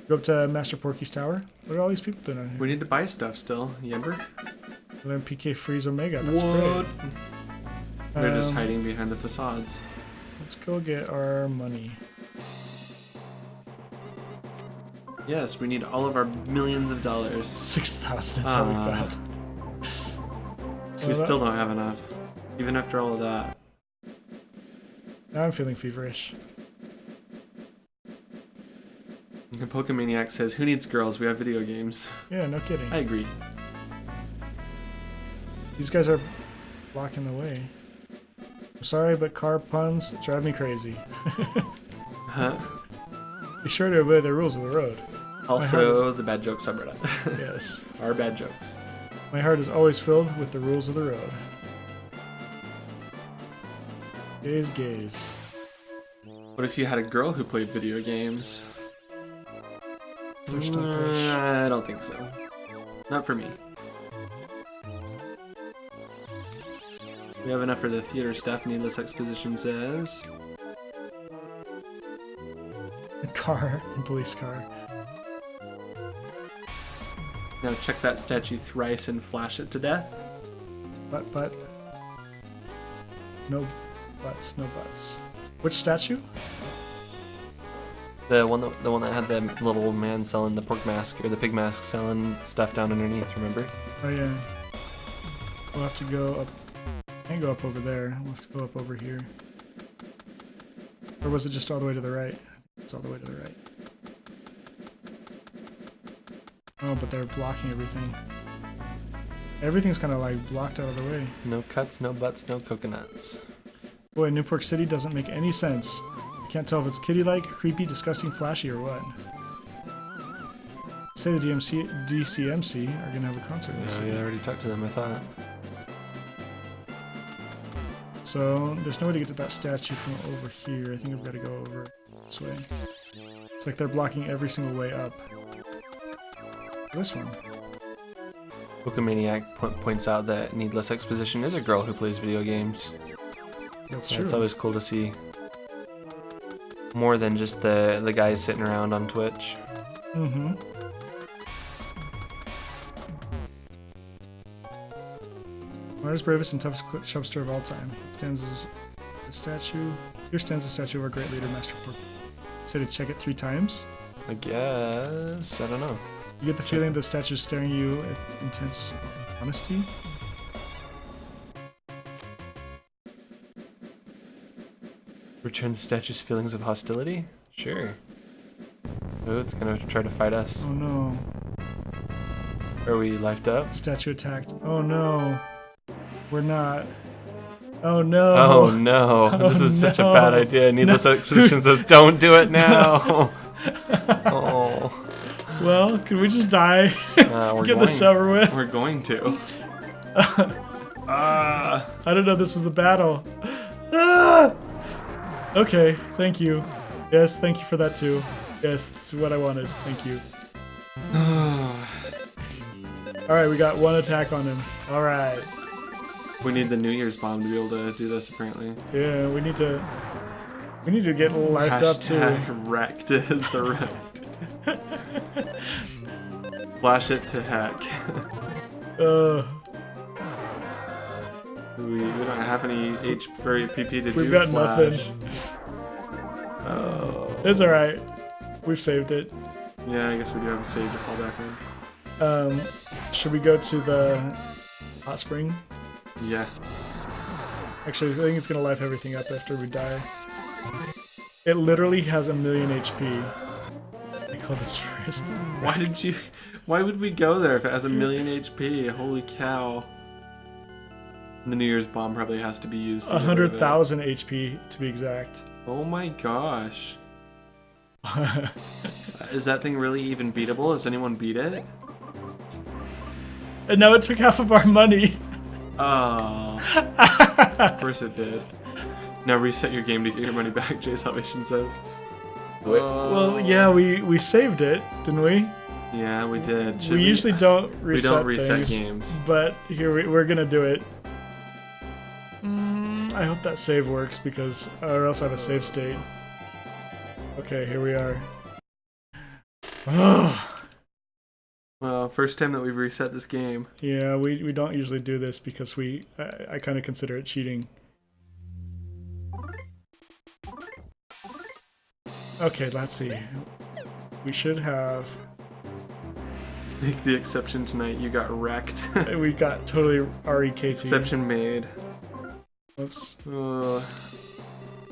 Go up to Master Porky's tower. What are all these people doing out here? We need to buy stuff still, Yember. Learn PK Freeze Omega. That's What? great. They're just hiding behind the facades. Let's go get our money. Yes, we need all of our millions of dollars. 6,000 is all we got. We still don't have enough. Even after all of that. Now I'm feeling feverish. And Pokemaniac says, "Who needs girls? We have video games." Yeah, no kidding. I agree. These guys are blocking the way. I'm sorry, but car puns drive me crazy. Be sure to obey the rules of the road. Also, the bad jokes subreddit. Yes. Our bad jokes. My heart is always filled with the rules of the road. Gaze, gaze. What if you had a girl who played video games? Push, don't push. I don't think so. Not for me. We have enough for the theater stuff, Needless Exposition says. Car and police car. Now check that statue thrice and flash it to death. But. No butts, no butts. Which statue? The one that had the little old man selling the pork mask, or the pig mask selling stuff down underneath, remember? Oh yeah. We'll have to go up. Can't go up over there. We'll have to go up over here. Or was it just all the way to the right? It's all the way to the right. Oh, but they're blocking everything. Everything's kind of like blocked out of the way. No cuts, no butts, no coconuts. Boy, Newport City doesn't make any sense. I can't tell if it's kitty-like, creepy, disgusting, flashy, or what. Say the DCMC are gonna have a concert this Yeah, year. I already talked to them, I thought. So there's no way to get to that statue from over here. I think I've got to go over this way. It's like they're blocking every single way up. This one. Pokemaniac points out that Needless Exposition is a girl who plays video games. That's true. It's always cool to see. More than just the guys sitting around on Twitch. Mm-hmm. Smartest, bravest, and toughest shopster of all time. Stands as a statue. Here stands the statue of our great leader, Master Pork. Say to check it 3 times. I guess. I don't know. You get the feeling the statue is staring you at intense honesty. Return the statue's feelings of hostility? Sure. Oh, it's gonna try to fight us. Oh no. Are we lifed up? Statue attacked. Oh no. We're not. Oh no. Oh no. Oh, This is such a no. bad idea. Needless Exposition says, don't do it now. Oh. Well, can we just die? We're Get this over with. We're going to. I don't know. This was the battle. Ah! Okay. Thank you. Yes. Thank you for that too. Yes, that's what I wanted. Thank you. All right, we got 1 attack on him. All right. We need the New Year's bomb to be able to do this, apparently. Yeah, we need to get lifed up too. Hashtag wrecked is the wrecked. Flash it to heck. We don't have any H or PP to do. We've got flash. nothing. Oh. It's all right. We've saved it. Yeah, I guess we do have a save to fall back on. Should we go to the hot spring? Yeah. Actually, I think it's gonna life everything up after we die. It literally has 1,000,000 HP. I called it first. Why would we go there if it has 1,000,000 HP? Holy cow. The New Year's bomb probably has to be used to get rid of it. 100,000 HP to be exact. Oh my gosh. Is that thing really even beatable? Has anyone beat it? And now it took half of our money. Oh. Of course it did. Now reset your game to get your money back, Jay Salvation says. Well, yeah, we saved it, didn't we? Yeah, we did. We usually don't reset We don't reset things, games. but here we're gonna do it. I hope that save works because, or else I have a save state. Okay, here we are. Well, first time that we've reset this game. Yeah, we don't usually do this because I kind of consider it cheating. Okay, let's see. We should have. Make the exception tonight. You got wrecked. We got totally REKT. Exception made. Oops.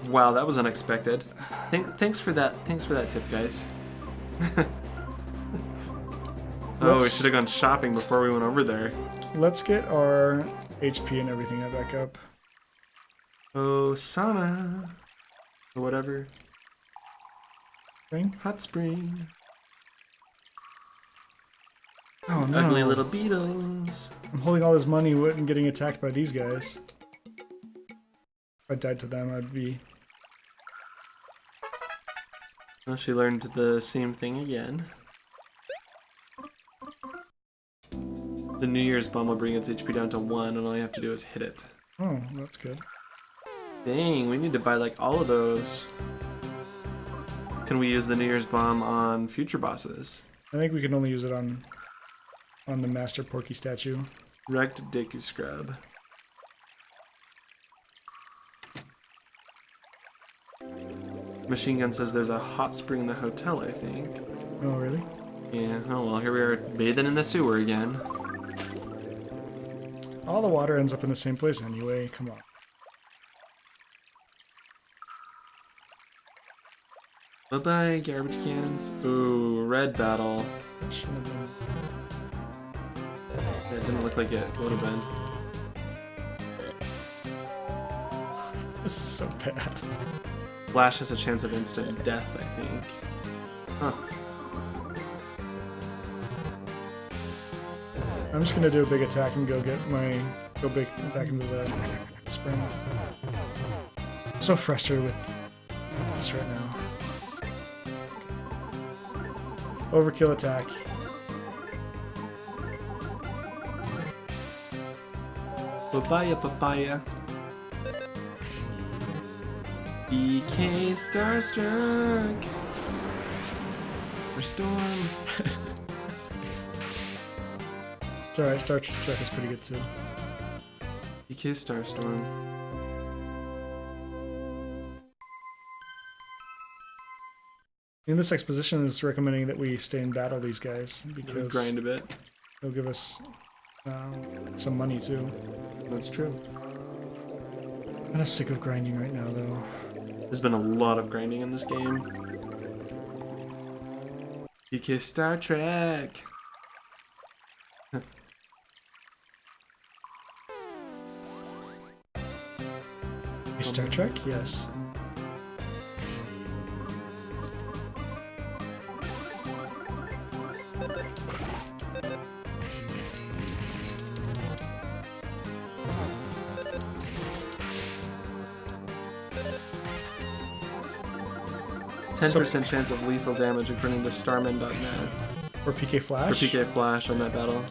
Wow, that was unexpected. Thanks for that. Thanks for that tip, guys. Oh, we Let's- should have gone shopping before we went over there. Let's get our HP and everything back up. Oh, sauna. Or whatever. Spring? Hot spring. Oh no. Ugly little beetles. I'm holding all this money and getting attacked by these guys. If I died to them, I'd be... Well, she learned the same thing again. The New Year's bomb will bring its HP down to 1, and all you have to do is hit it. Oh, that's good. Dang, we need to buy like all of those. Can we use the New Year's bomb on future bosses? I think we can only use it on the Master Porky statue. Wrecked Deku Scrub. Machine Gun says there's a hot spring in the hotel, I think. Oh, really? Yeah, oh well, here we are bathing in the sewer again. All the water ends up in the same place anyway. Come on. Bye-bye, garbage cans. Ooh, red battle. That shouldn't have been... It didn't look like it would have been. This is so bad. Flash has a chance of instant death, I think. Huh. I'm just gonna do a big attack and go back into the spring. I'm so frustrated with this right now. Overkill attack. Papaya, papaya. BK Starstruck. Storm. It's alright, Star Trek is pretty good too. BK Starstorm. In this exposition is recommending that we stay and battle these guys because Grind a bit. they'll give us some money too. That's true. I'm kind of sick of grinding right now though. There's been a lot of grinding in this game. BK Star Trek. Hey, Star Trek? Yes. Ten percent chance of lethal damage according to Starman.net. Or PK Flash? Or PK Flash on that battle.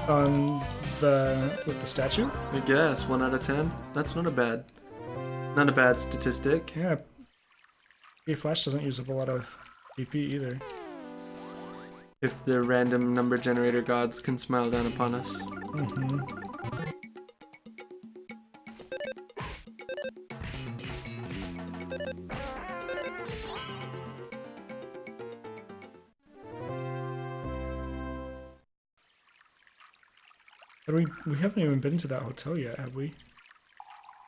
On with the statue? I guess 1 out of 10. That's not a bad statistic. Yeah. PK Flash doesn't use up a lot of EP either. If the random number generator gods can smile down upon us. Mm-hmm. But we haven't even been to that hotel yet, have we?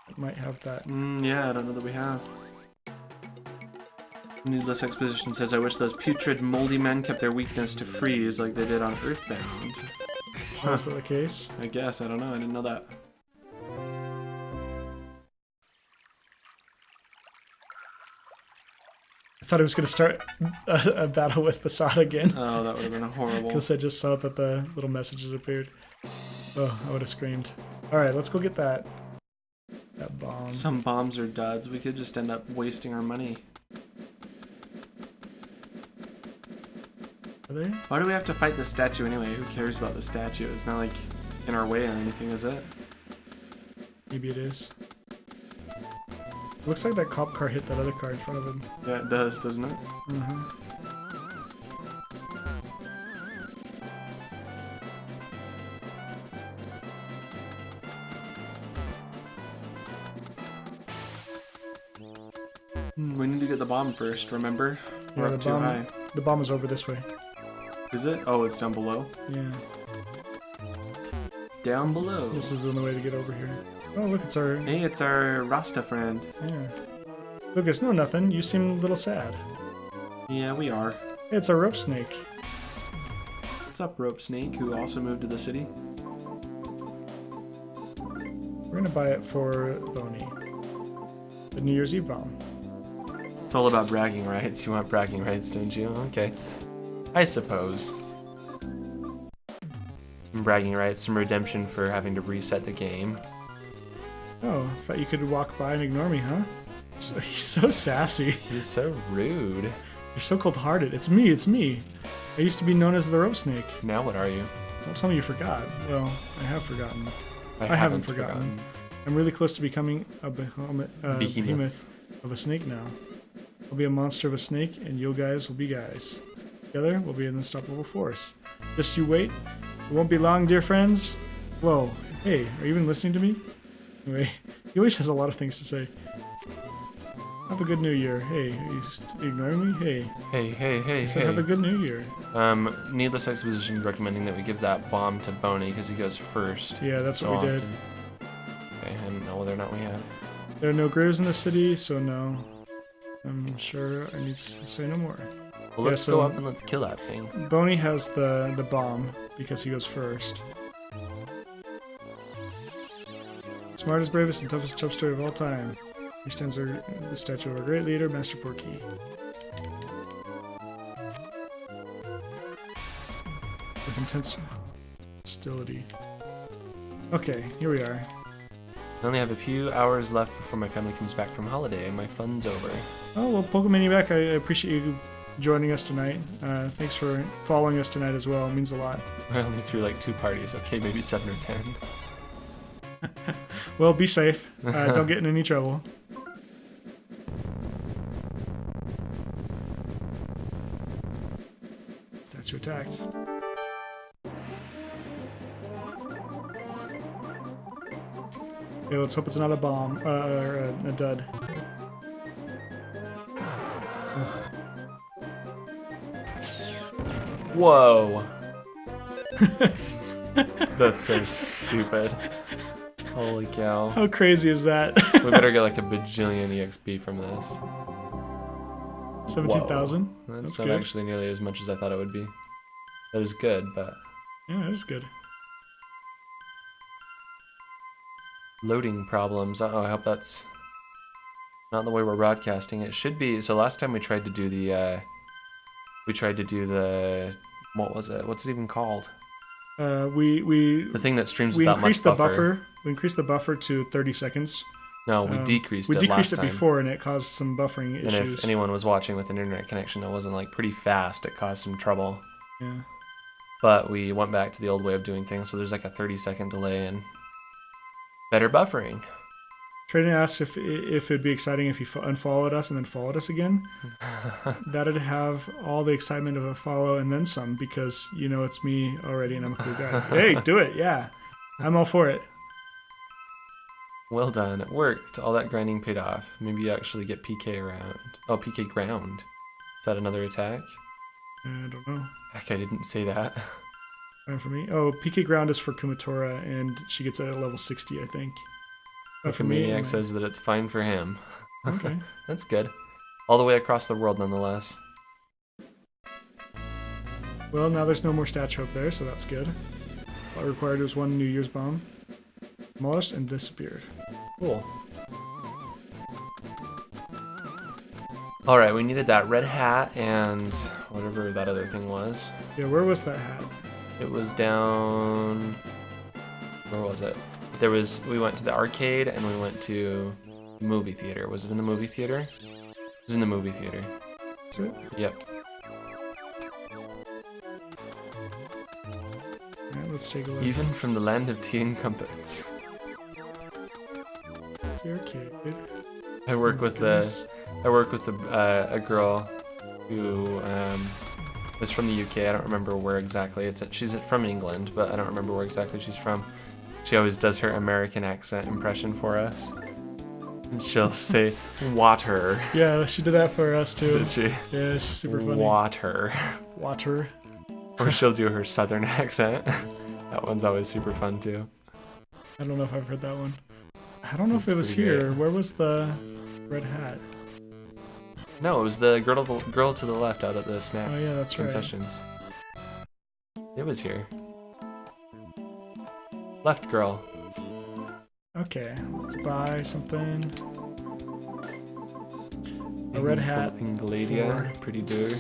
It might have that. Yeah, I don't know that we have. Needless Exposition says, I wish those putrid, moldy men kept their weakness to freeze like they did on Earthbound. Oh, is that the case? I guess, I don't know, I didn't know that. I thought it was going to start a battle with Facade again. Oh, that would have been horrible. Because I just saw that the little messages appeared. Oh, I would have screamed. Alright, let's go get that bomb. Some bombs are duds, we could just end up wasting our money. Are they? Why do we have to fight the statue anyway? Who cares about the statue? It's not like in our way or anything, is it? Maybe it is. Looks like that cop car hit that other car in front of him. Yeah, it does, doesn't it? Uh-huh. We need to get the bomb first, remember? We're Yeah, up too high. the bomb is over this way. Is it? Oh, it's down below? Yeah. It's down below. This is the only way to get over here. Oh, look, it's our... Hey, it's our Rasta friend. Yeah. Lucas, no, nothing. You seem a little sad. Yeah, we are. Hey, it's a rope snake. What's up, Rope Snake, who also moved to the city? We're gonna buy it for Boney. The New Year's Eve bomb. It's all about bragging rights. You want bragging rights, don't you? Okay. I suppose. Some bragging rights, some redemption for having to reset the game. Oh, thought you could walk by and ignore me, huh? He's so sassy. He's so rude. You're so cold-hearted. It's me, it's me. I used to be known as the rope snake. Now what are you? Don't tell me you forgot. Well, I have forgotten. I haven't forgotten. I'm really close to becoming a behemoth of a snake now. I'll be a monster of a snake, and you guys will be guys. Together, we'll be an unstoppable force. Just you wait. It won't be long, dear friends. Whoa. Hey, are you even listening to me? Anyway, he always has a lot of things to say. Have a good new year. Hey, are you ignoring me? Hey. Hey. Have a good new year. Needless exposition recommending that we give that bomb to Boney because he goes first. Yeah, that's what we did. Okay, I don't know whether or not we had. There are no graves in the city, so no. I'm sure I need to say no more. Well, let's go up and let's kill that thing. Boney has the bomb because he goes first. Smartest, bravest, and toughest chub story of all time. Here stands the statue of our great leader, Master Porky. With intense hostility. Okay, here we are. I only have a few hours left before my family comes back from holiday and my fun's over. Oh, well, Pokemaniac, I appreciate you joining us tonight. Thanks for following us tonight as well. It means a lot. I only threw like 2 parties. Okay, maybe 7 or 10. Well, be safe. Don't get in any trouble. Statue attacked. Okay, let's hope it's not a bomb, or a dud. Whoa! That's so stupid. Holy cow. How crazy is that? We better get like a bajillion EXP from this. 17,000? That's good. not actually nearly as much as I thought it would be. That is good, but... Yeah, that is good. Loading problems. Uh-oh, I hope that's not the way we're broadcasting. It should be. So last time we tried to do the, what was it? What's it even called? The thing that streams we without much increased the buffer. We increased the buffer to 30 seconds. No, we decreased it We decreased last it time. before, and it caused some buffering issues. And if anyone was watching with an internet connection that wasn't like pretty fast, it caused some trouble. Yeah. But we went back to the old way of doing things, so there's like a 30-second delay and better buffering. Trading asked if it'd be exciting if he unfollowed us and then followed us again. That'd have all the excitement of a follow and then some, because you know it's me already and I'm a cool guy. Hey, do it, yeah. I'm all for it. Well done, it worked. All that grinding paid off. Maybe you actually get PK around. Oh, PK ground. Is that another attack? I don't know. Heck, I didn't say that. Fine for me. Oh, PK ground is for Kumatora, and she gets it at level 60, I think. But for me, Maniac says that it's fine for him. Okay. That's good. All the way across the world, nonetheless. Well, now there's no more statue up there, so that's good. All required was 1 New Year's bomb. Demolished and disappeared. Cool. Alright, we needed that red hat and whatever that other thing was. Yeah, where was that hat? It was down... Where was it? We went to the arcade and we went to the movie theater. Was it in the movie theater? It was in the movie theater. That's it? Yep. Alright, let's take a look. Even from the land of tea and crumpets. It's the arcade. I work with a girl who is from the UK. I don't remember where exactly. She's from England, but I don't remember where exactly she's from. She always does her American accent impression for us. And she'll say, water. Yeah, she did that for us too. Did she? Yeah, she's super funny. Water. Water. Or she'll do her southern accent. That one's always super fun too. I don't know if I've heard that one. I don't know if That's it was pretty here. great. Where was the red hat? No, it was the girl to the left out at the snack Oh yeah, that's right. concessions. It was here. Left girl. Okay, let's buy something. A red hat. Ingladia, pretty dude.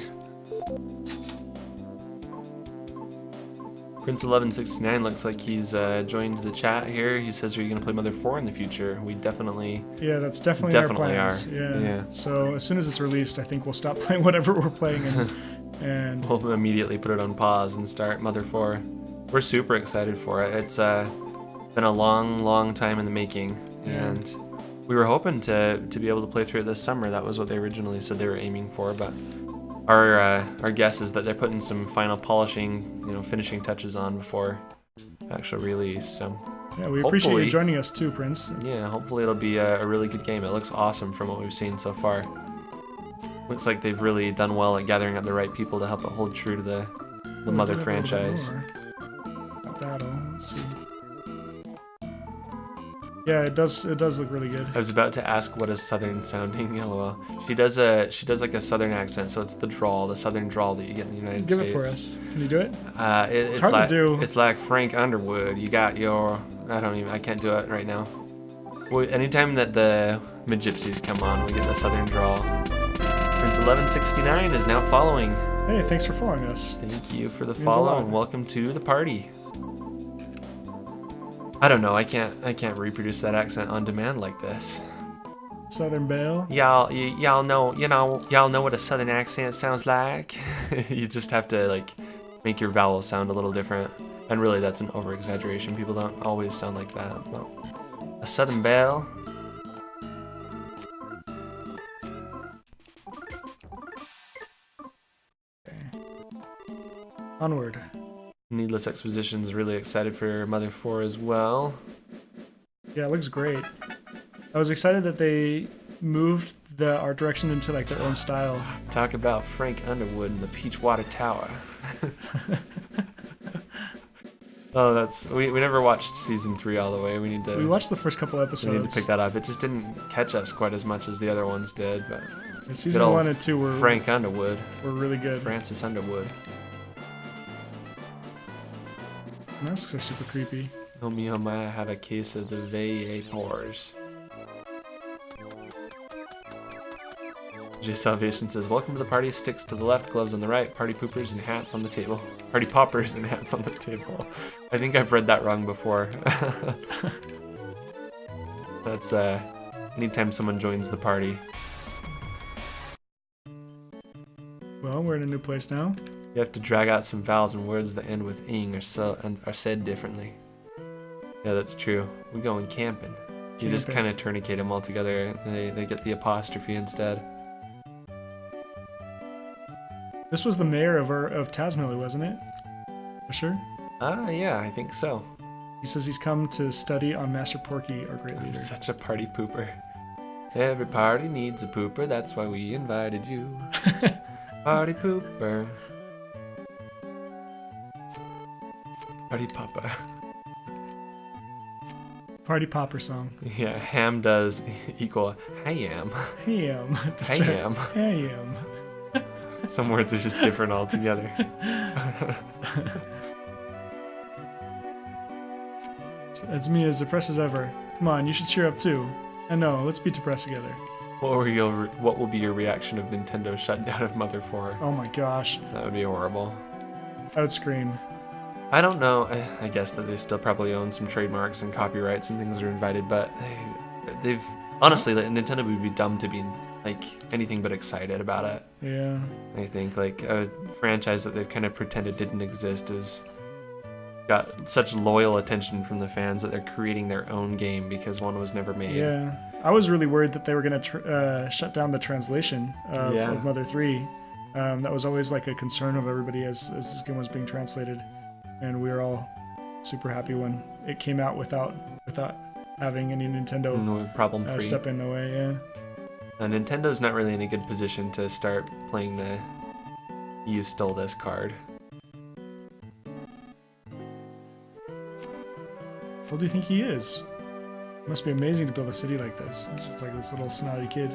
Prince 1169 looks like he's joined the chat here. He says, "Are you gonna play Mother 4 in the future?" We definitely. Yeah, that's definitely our Definitely plans. are. Yeah. Yeah. So as soon as it's released, I think we'll stop playing whatever we're playing and We'll immediately put it on pause and start Mother 4. We're super excited for it. It's been a long time in the making, and we were hoping to be able to play through it this summer. That was what they originally said they were aiming for, but our guess is that they're putting some final polishing, finishing touches on before actual release. So yeah, we appreciate hopefully- you joining us too, Prince. yeah, hopefully it'll be a really good game. It looks awesome from what we've seen so far. Looks like they've really done well at gathering up the right people to help it hold true to the Mother We'll do that a little bit franchise. more. That battle. Let's see. Yeah, it does look really good. I was about to ask what is southern sounding. LOL. She does like a southern accent, so it's the southern drawl that you get in the United Give States. it for us. Can you do it? It's hard to like, do. It's like Frank Underwood. You got your. I can't do it right now. Anytime that the mid-gypsies come on, we get the southern drawl. Prince 1169 is now following. Hey, thanks for following us. Thank you for the Means a follow lot. and welcome to the party. I don't know. I can't reproduce that accent on demand like this. Southern Belle. Y'all know what a southern accent sounds like. You just have to make your vowels sound a little different, and really that's an over exaggeration. People don't always sound like that. But a southern belle. Okay. Onward. Needless Exposition's really excited for Mother 4 as well. Yeah, it looks great. I was excited that they moved the art direction into their own style. Talk about Frank Underwood and the Peachwater Tower. Oh, we never watched season 3 all the way. We need to. We watched the first couple We episodes. need to pick that up. It just didn't catch us quite as much as the other ones did. But And season good old 1 and 2 were Frank Underwood, really good. Francis Underwood. Masks are super creepy. Oh me, oh my, I have a case of the Vapors. J Salvation says, "Welcome to the party. Sticks to the left, gloves on the right. Party poopers and hats on the table. Party poppers and hats on the table." I think I've read that wrong before. That's anytime someone joins the party. Well, we're in a new place now. You have to drag out some vowels and words that end with ing are said differently. Yeah, that's true. We're going camping. You just Camping. kind of tourniquet them all together. They get the apostrophe instead. This was the mayor of Tasmilly, wasn't it? For sure. Yeah, I think so. He says he's come to study on Master Porky, our great I'm leader. such a party pooper. Every party needs a pooper, that's why we invited you. Party pooper. Party popper. Party popper song. Yeah, ham does equal ham. Ham. That's Ham. right. Ham. Some words are just different altogether. That's me as depressed as ever. Come on, you should cheer up too. I know, let's be depressed together. What will be your reaction of Nintendo shutdown of Mother 4? Oh my gosh. That would be horrible. I would scream. I don't know. I guess that they still probably own some trademarks and copyrights and things are invited, but they've honestly, Nintendo would be dumb to be anything but excited about it. Yeah. I think a franchise that they've kind of pretended didn't exist has got such loyal attention from the fans that they're creating their own game because one was never made. Yeah. I was really worried that they were going to shut down the translation of Mother 3. That was always a concern of everybody as this game was being translated. And we were all super happy when it came out without having any Nintendo Problem free. step in the way. Yeah. Nintendo's not really in a good position to start playing the "you stole this" card. What do you think he is? It must be amazing to build a city like this. He's just this little snotty kid.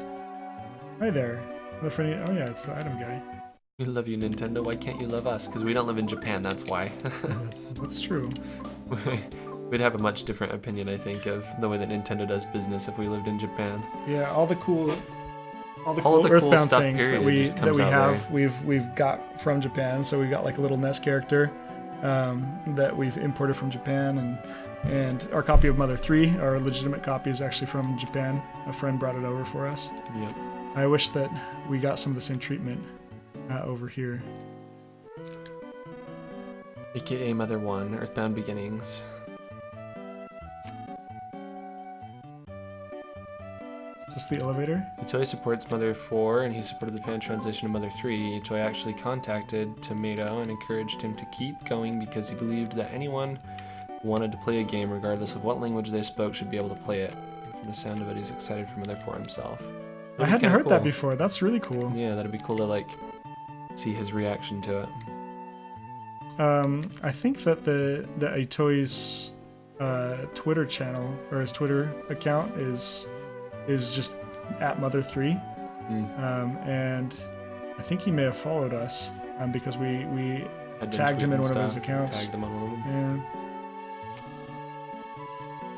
Hi there. The friendly, oh yeah, it's the item guy. We love you, Nintendo. Why can't you love us? Because we don't live in Japan, that's why. That's true. We'd have a much different opinion, I think, of the way that Nintendo does business if we lived in Japan. Yeah, all the cool All the cool Earthbound stuff, things period, that we just comes out have, we've got from Japan. So we've got like a little NES character that we've imported from Japan, and our copy of Mother 3, our legitimate copy, is actually from Japan. A friend brought it over for us. Yep. I wish that we got some of the same treatment over here. AKA Mother 1, Earthbound Beginnings. Is this the elevator? Itoi supports Mother 4, and he supported the fan translation of Mother 3. Itoi actually contacted Tomato and encouraged him to keep going because he believed that anyone who wanted to play a game, regardless of what language they spoke, should be able to play it. From the sound of it, he's excited for Mother 4 himself. I hadn't heard that before. That's really cool. Yeah, that'd be cool to like see his reaction to it. I think that the Itoi's Twitter channel or his Twitter account is just at Mother3, and I think he may have followed us because we tagged him in one of his accounts. Tagged him on one of them. Yeah.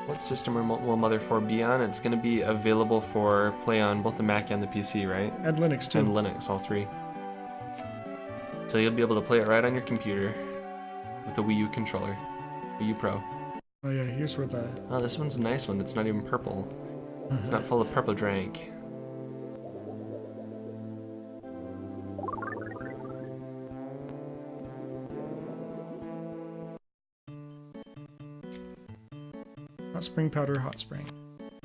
What system will Mother 4 be on? It's going to be available for play on both the Mac and the PC, right? And Linux too. And Linux, all three. So you'll be able to play it right on your computer with the Wii U controller, Wii U Pro. Oh yeah, here's where the... Oh, this one's a nice one. It's not even purple. It's not full of purple drink. Hot spring powder, hot spring.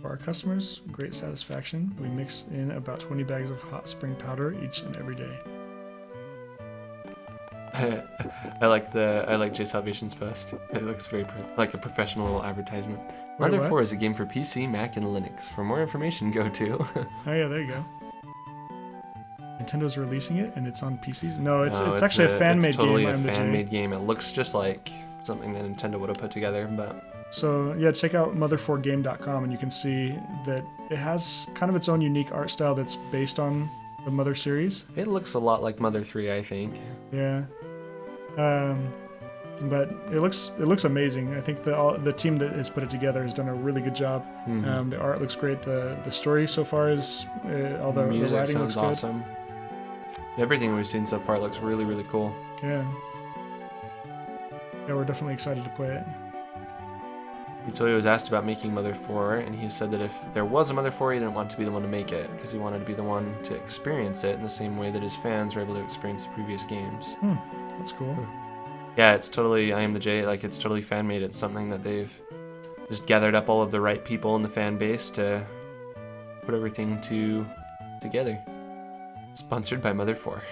For our customers, great satisfaction. We mix in about 20 bags of hot spring powder each and every day. I like Jay Salvation's post. It looks very like a professional advertisement. Wait, Mother what? 4 is a game for PC, Mac, and Linux. For more information, go to. Oh yeah, there you go. Nintendo's releasing it and it's on PCs. No, it's actually a fan-made It's totally game. a fan-made game. It looks just like something that Nintendo would have put together, but So yeah, check out mother4game.com and you can see that it has kind of its own unique art style that's based on the Mother series. it looks a lot like Mother 3, I think. Yeah. But it looks amazing. I think the team that has put it together has done a really good job. Mhm. The art looks great. The story so far is all the music writing looks sounds good. awesome. Everything we've seen so far looks really, really cool. Yeah. Yeah, we're definitely excited to play it. Itoi was asked about making Mother 4, and he said that if there was a Mother 4, he didn't want to be the one to make it, because he wanted to be the one to experience it in the same way that his fans were able to experience the previous games. That's cool. Yeah, it's totally I Am the J, like it's totally fan-made. It's something that they've just gathered up all of the right people in the fan base to put everything together. Sponsored by Mother 4.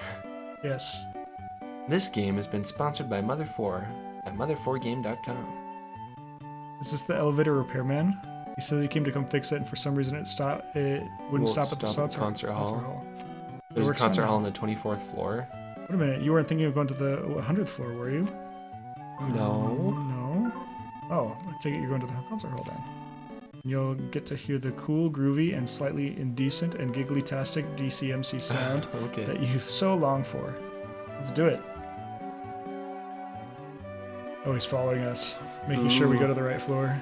Yes. This game has been sponsored by Mother 4 at mother4game.com. Is this the elevator repairman? He said he came to come fix it, and for some reason it wouldn't stop at the concert hall. It There's a works concert fine hall now. on the 24th floor. Wait a minute, you weren't thinking of going to the 100th floor, were you? No. No? Oh, I take it you're going to the concert hall then. You'll get to hear the cool, groovy, and slightly indecent and giggly-tastic DCMC sound Okay. that you so long for. Let's do it. Oh, he's following us, making sure we go to the right floor.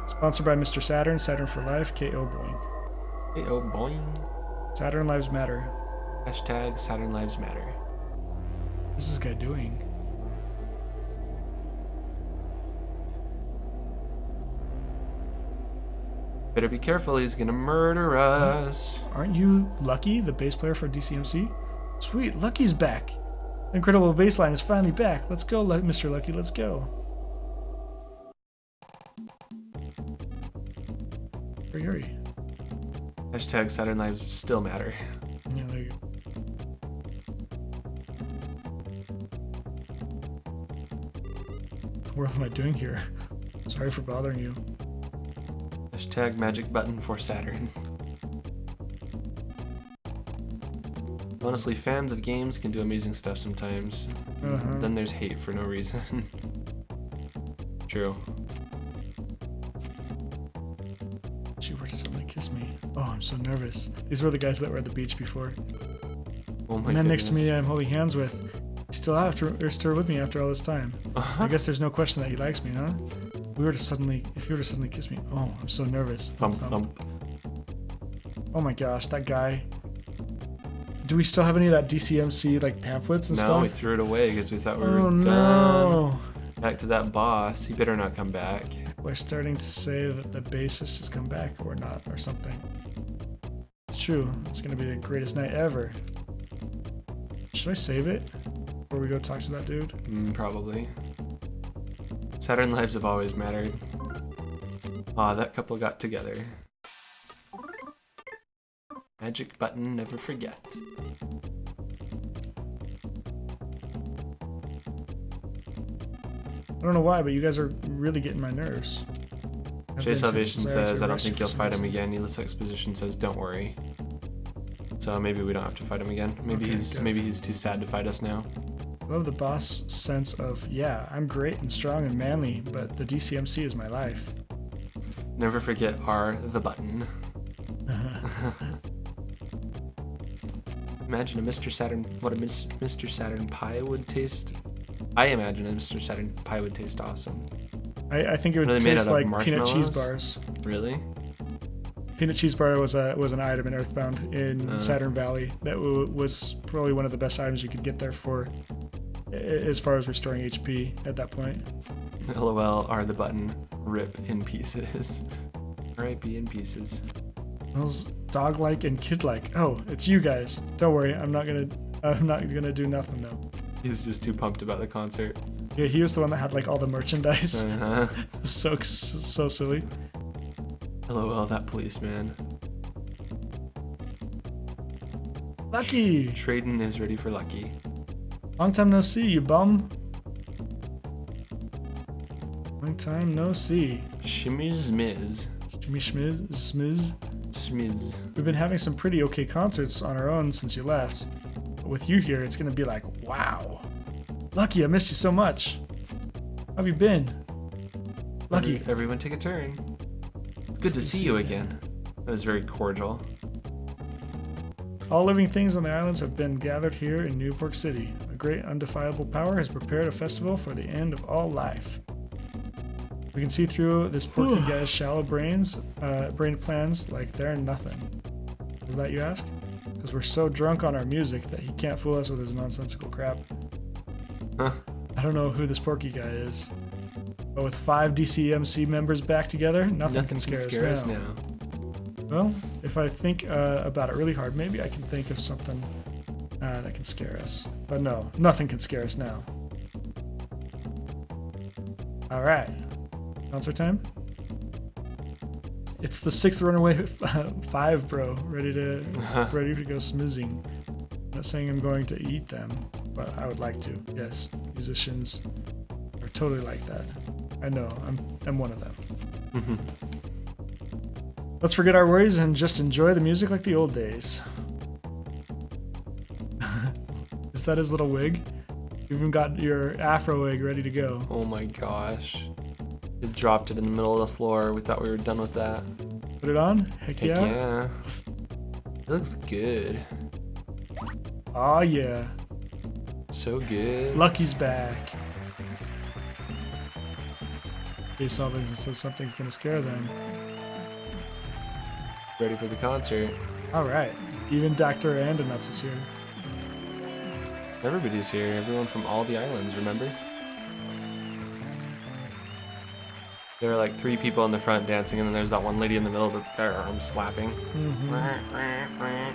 Sponsored by Mr. Saturn, Saturn for Life, KO Boing. Hey, oh boing. Saturn Lives Matter. Hashtag Saturn Lives Matter. What's this guy doing? Better be careful, he's gonna murder us. Aren't you Lucky, the bass player for DCMC? Sweet, Lucky's back. Incredible Bassline is finally back. Let's go, Mr. Lucky, let's go. Hurry, hurry. Hashtag Saturn Lives still matter. Yeah, there you go. What am I doing here? Sorry for bothering you. Hashtag magic button for Saturn. Honestly, fans of games can do amazing stuff sometimes. Then there's hate for no reason. True. She were to suddenly kiss me. Oh, I'm so nervous. These were the guys that were at the beach before. Oh my The man next to me goodness. I'm holding hands with. He's still with me after all this time. I guess there's no question that he likes me, huh? If he were to suddenly kiss me. Oh, I'm so nervous. Thump thump. Oh my gosh, that guy. Do we still have any of that DCMC like pamphlets and No, stuff? we threw it away because we thought we were Oh done. no. Back to that boss. He better not come back. We're starting to say that the bassist has come back or not or something. It's true. It's gonna be the greatest night ever. Should I save it before we go talk to that dude? Probably. Saturn lives have always mattered. Aw, that couple got together. Magic button, never forget. I don't know why, but you guys are really getting my nerves. Jay Salvation says, I don't think you'll fight him again. Needless Exposition says, don't worry. So maybe we don't have to fight him again. Maybe Okay, maybe he's too sad to fight us now. Love the boss sense of, yeah, I'm great and strong and manly, but the DCMC is my life. Never forget R the button. Imagine a Mr. Saturn, what a Mr. Saturn pie would taste. I imagine a Mr. Saturn pie would taste awesome. I think it would Are they made taste out of like peanut cheese marshmallows? bars. Really? Peanut cheese bar was an item in Earthbound in Saturn Valley that was probably one of the best items you could get there for, as far as restoring HP at that point. LOL R the button. Rip in pieces. RIP in pieces. Those dog-like and kid-like. Oh, it's you guys. Don't worry, I'm not gonna do nothing though. He's just too pumped about the concert. Yeah, he was the one that had like all the merchandise. Uh-huh. so silly. LOL that policeman. Lucky! Traden is ready for Lucky. Long time no see, you bum. Long time no see. Shimiz Miz. Jimmy Schmiz. Smiz. We've been having some pretty okay concerts on our own since you left. But with you here, it's gonna be like, wow. Lucky, I missed you so much. How have you been? Lucky. Everyone take a turn. It's good to see you again. That was very cordial. All living things on the islands have been gathered here in Newport City. A great undefiable power has prepared a festival for the end of all life. We can see through this porky guy's shallow brain plans like they're nothing. Is that you ask? Because we're so drunk on our music that he can't fool us with his nonsensical crap. Huh. I don't know who this porky guy is. But with 5 DCMC members back together, nothing can scare us now. Well, if I think about it really hard, maybe I can think of something that can scare us. But no, nothing can scare us now. Alright. Concert time? It's the 6th Runaway 5, bro. Ready to go smizzing. I'm not saying I'm going to eat them, but I would like to. Yes, musicians are totally like that. I know, I'm one of them. Let's forget our worries and just enjoy the music like the old days. Is that his little wig? You even got your afro wig ready to go. Oh my gosh. It dropped it in the middle of the floor. We thought we were done with that. Put it on? Heck Heck yeah. yeah. It looks good. Oh yeah. So good. Lucky's back. Jay Salvation says something's gonna scare them. Ready for the concert. Alright. Even Dr. Andonuts is here. Everybody's here. Everyone from all the islands, remember? There are like 3 people in the front dancing, and then there's that one lady in the middle that's got her arms flapping. I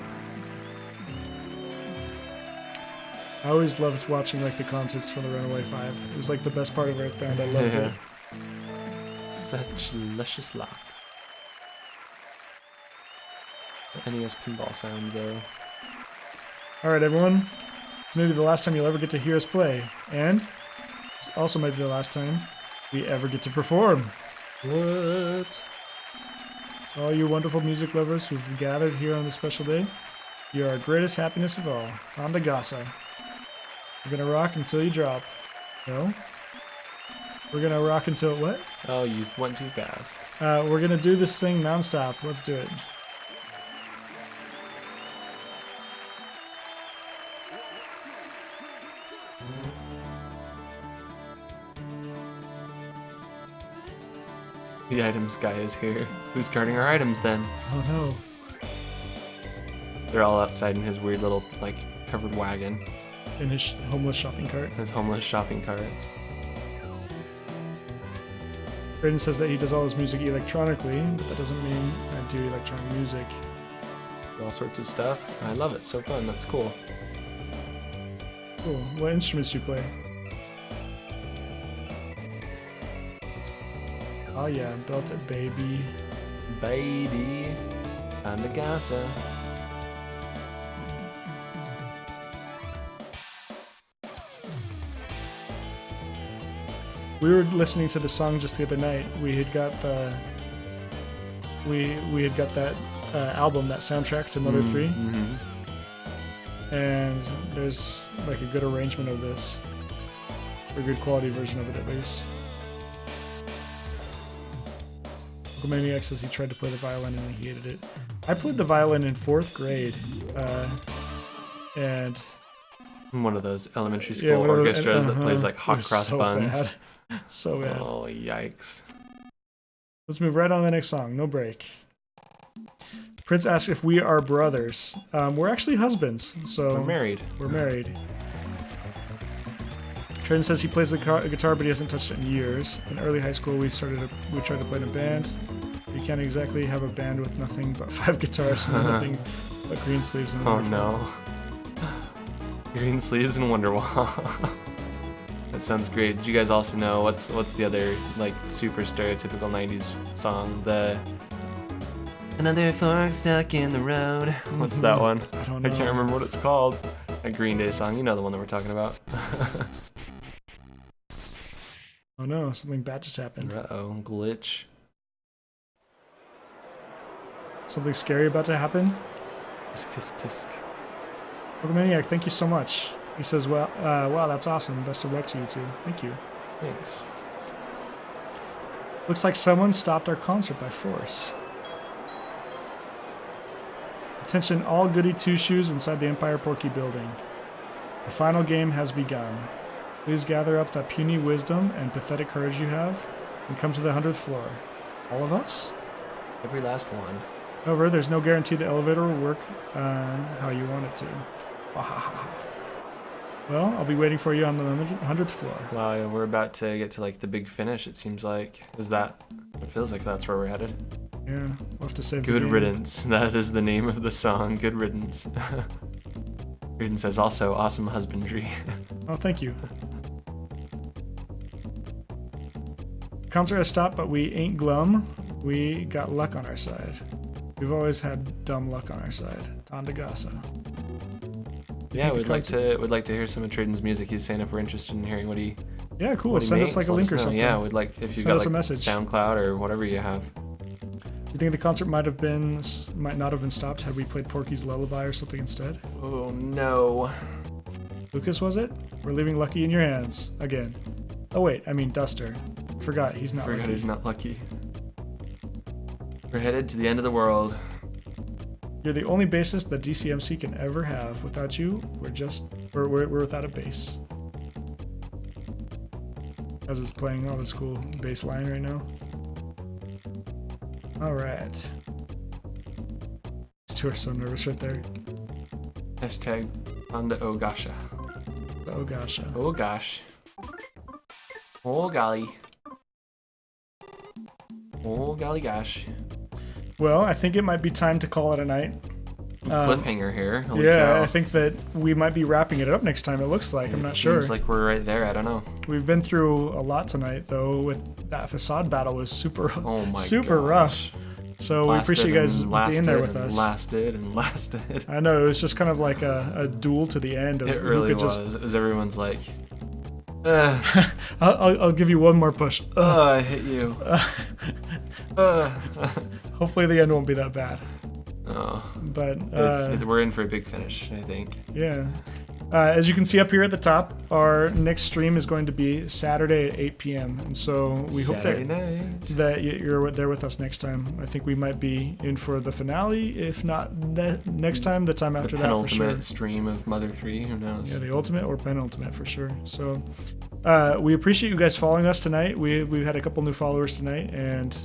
always loved watching like the concerts from the Runaway 5. It was like the best part of Earthbound. I loved it. Such luscious locks. The NES pinball sound, though. Alright, everyone. Maybe the last time you'll ever get to hear us play. And it's also might be the last time we ever get to perform. What? To all you wonderful music lovers who've gathered here on this special day, you're our greatest happiness of all. Tom DeGassa. We're gonna rock until you drop. No? We're gonna rock until what? Oh, you went too fast. We're gonna do this thing nonstop. Let's do it. The items guy is here. Who's guarding our items then? Oh no. They're all outside in his weird little, like, covered wagon. In his homeless shopping cart. His homeless shopping cart. Braden says that he does all his music electronically, but that doesn't mean I do electronic music. All sorts of stuff. I love it. So fun. That's cool. Cool. What instruments do you play? Oh yeah, belt it, baby. Baby. Time to gossip. We were listening to the song just the other night. We had got the we had got that album, that soundtrack to Mother 3, and there's like a good arrangement of this, or a good quality version of it at least. Maniac says he tried to play the violin and he hated it. I played the violin in 4th grade, and one of those elementary school orchestras that plays like hot cross so buns. Bad. So bad. Oh, yikes. Let's move right on to the next song. No break. Prince asks if we are brothers. We're actually husbands, so We're married. We're married. Trent says he plays the guitar, but he hasn't touched it in years. In early high school, we tried to play in a band. You can't exactly have a band with nothing but 5 guitars and nothing but green sleeves and Oh Wonderwall. no. Green sleeves and Wonderwall. That sounds great. Did you guys also know what's the other like super stereotypical 90s song? The Another fork stuck in the road. What's that one? I don't know. I can't remember what it's called. A Green Day song. You know the one that we're talking about. Oh no, something bad just happened. Uh-oh, glitch. Something scary about to happen? Tisk tisk tisk. Maniac, thank you so much. He says, well, wow, that's awesome. Best of luck to you two. Thank you. Thanks. Looks like someone stopped our concert by force. Attention all goody two-shoes inside the Empire Porky building. The final game has begun. Please gather up that puny wisdom and pathetic courage you have and come to the 100th floor. All of us? Every last one. However, there's no guarantee the elevator will work how you want it to. Well, I'll be waiting for you on the 100th floor. Wow, we're about to get to like the big finish, it seems like. Is that... It feels like that's where we're headed. Yeah, we'll have to save Good the game. Riddance. That is the name of the song. Good Riddance. Riddance says also awesome husbandry. Oh, thank you. Concert has stopped, but we ain't glum. We got luck on our side. We've always had dumb luck on our side. Tandagasa. Yeah, we'd like to hear some of Traden's music. He's saying if we're interested in hearing what he Yeah, cool. what he Send makes, us like a let link us or know. something. Yeah, we'd like if you've Send got us like a message. SoundCloud or whatever you have. You think the concert might not have been stopped had we played Porky's Lullaby or something instead? Oh no. Lucas, was it? We're leaving Lucky in your hands again. Oh wait, I mean Duster. Forgot he's not. Forgot lucky. he's not lucky. We're headed to the end of the world. You're the only bassist that DCMC can ever have. Without you, we're without a bass. As it's playing all this cool bass line right now. All right. These two are so nervous right there. Hashtag Honda Ogasha. Oh gosh. Oh gosh. Oh golly. Oh golly gosh. Well, I think it might be time to call it a night. Cliffhanger here. Holy Yeah, cow. I think that we might be wrapping it up next time. It looks like. I'm not sure. Seems like we're right there. I don't know. We've been through a lot tonight, though. With that facade battle was super, Oh my super gosh. rough. So we appreciate you guys being there with us. Lasted. I know it was just kind of like a duel to the end. Of It who really could was. just- It was everyone's like, I'll give you one more push. I hit you. Hopefully the end won't be that bad. Oh, But we're in for a big finish, I think. yeah, as you can see up here at the top, our next stream is going to be Saturday at 8 p.m. And so we hope Saturday night. that you're there with us next time. I think we might be in for the finale, if not next time, the time after The that for penultimate sure. stream of Mother 3, who knows? Yeah, the ultimate or penultimate for sure. So we appreciate you guys following us tonight. We've had a couple new followers tonight, and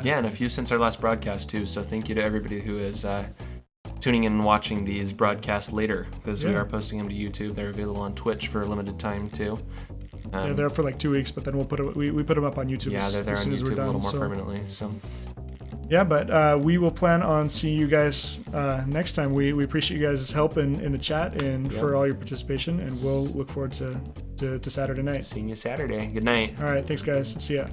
Yeah, and a few since our last broadcast too. So thank you to everybody who is tuning in and watching these broadcasts later, because we Yeah. are posting them to YouTube. They're available on Twitch for a limited time too. they're there for like 2 weeks, but then we put them up on YouTube. Yeah, they're there as on soon as we're YouTube a done. little more So, permanently. So yeah, but we will plan on seeing you guys next time. We appreciate you guys' help in the chat and Yep. for all your participation, and we'll look forward to Saturday night. seeing you Saturday. Good night. All right, thanks guys. See ya.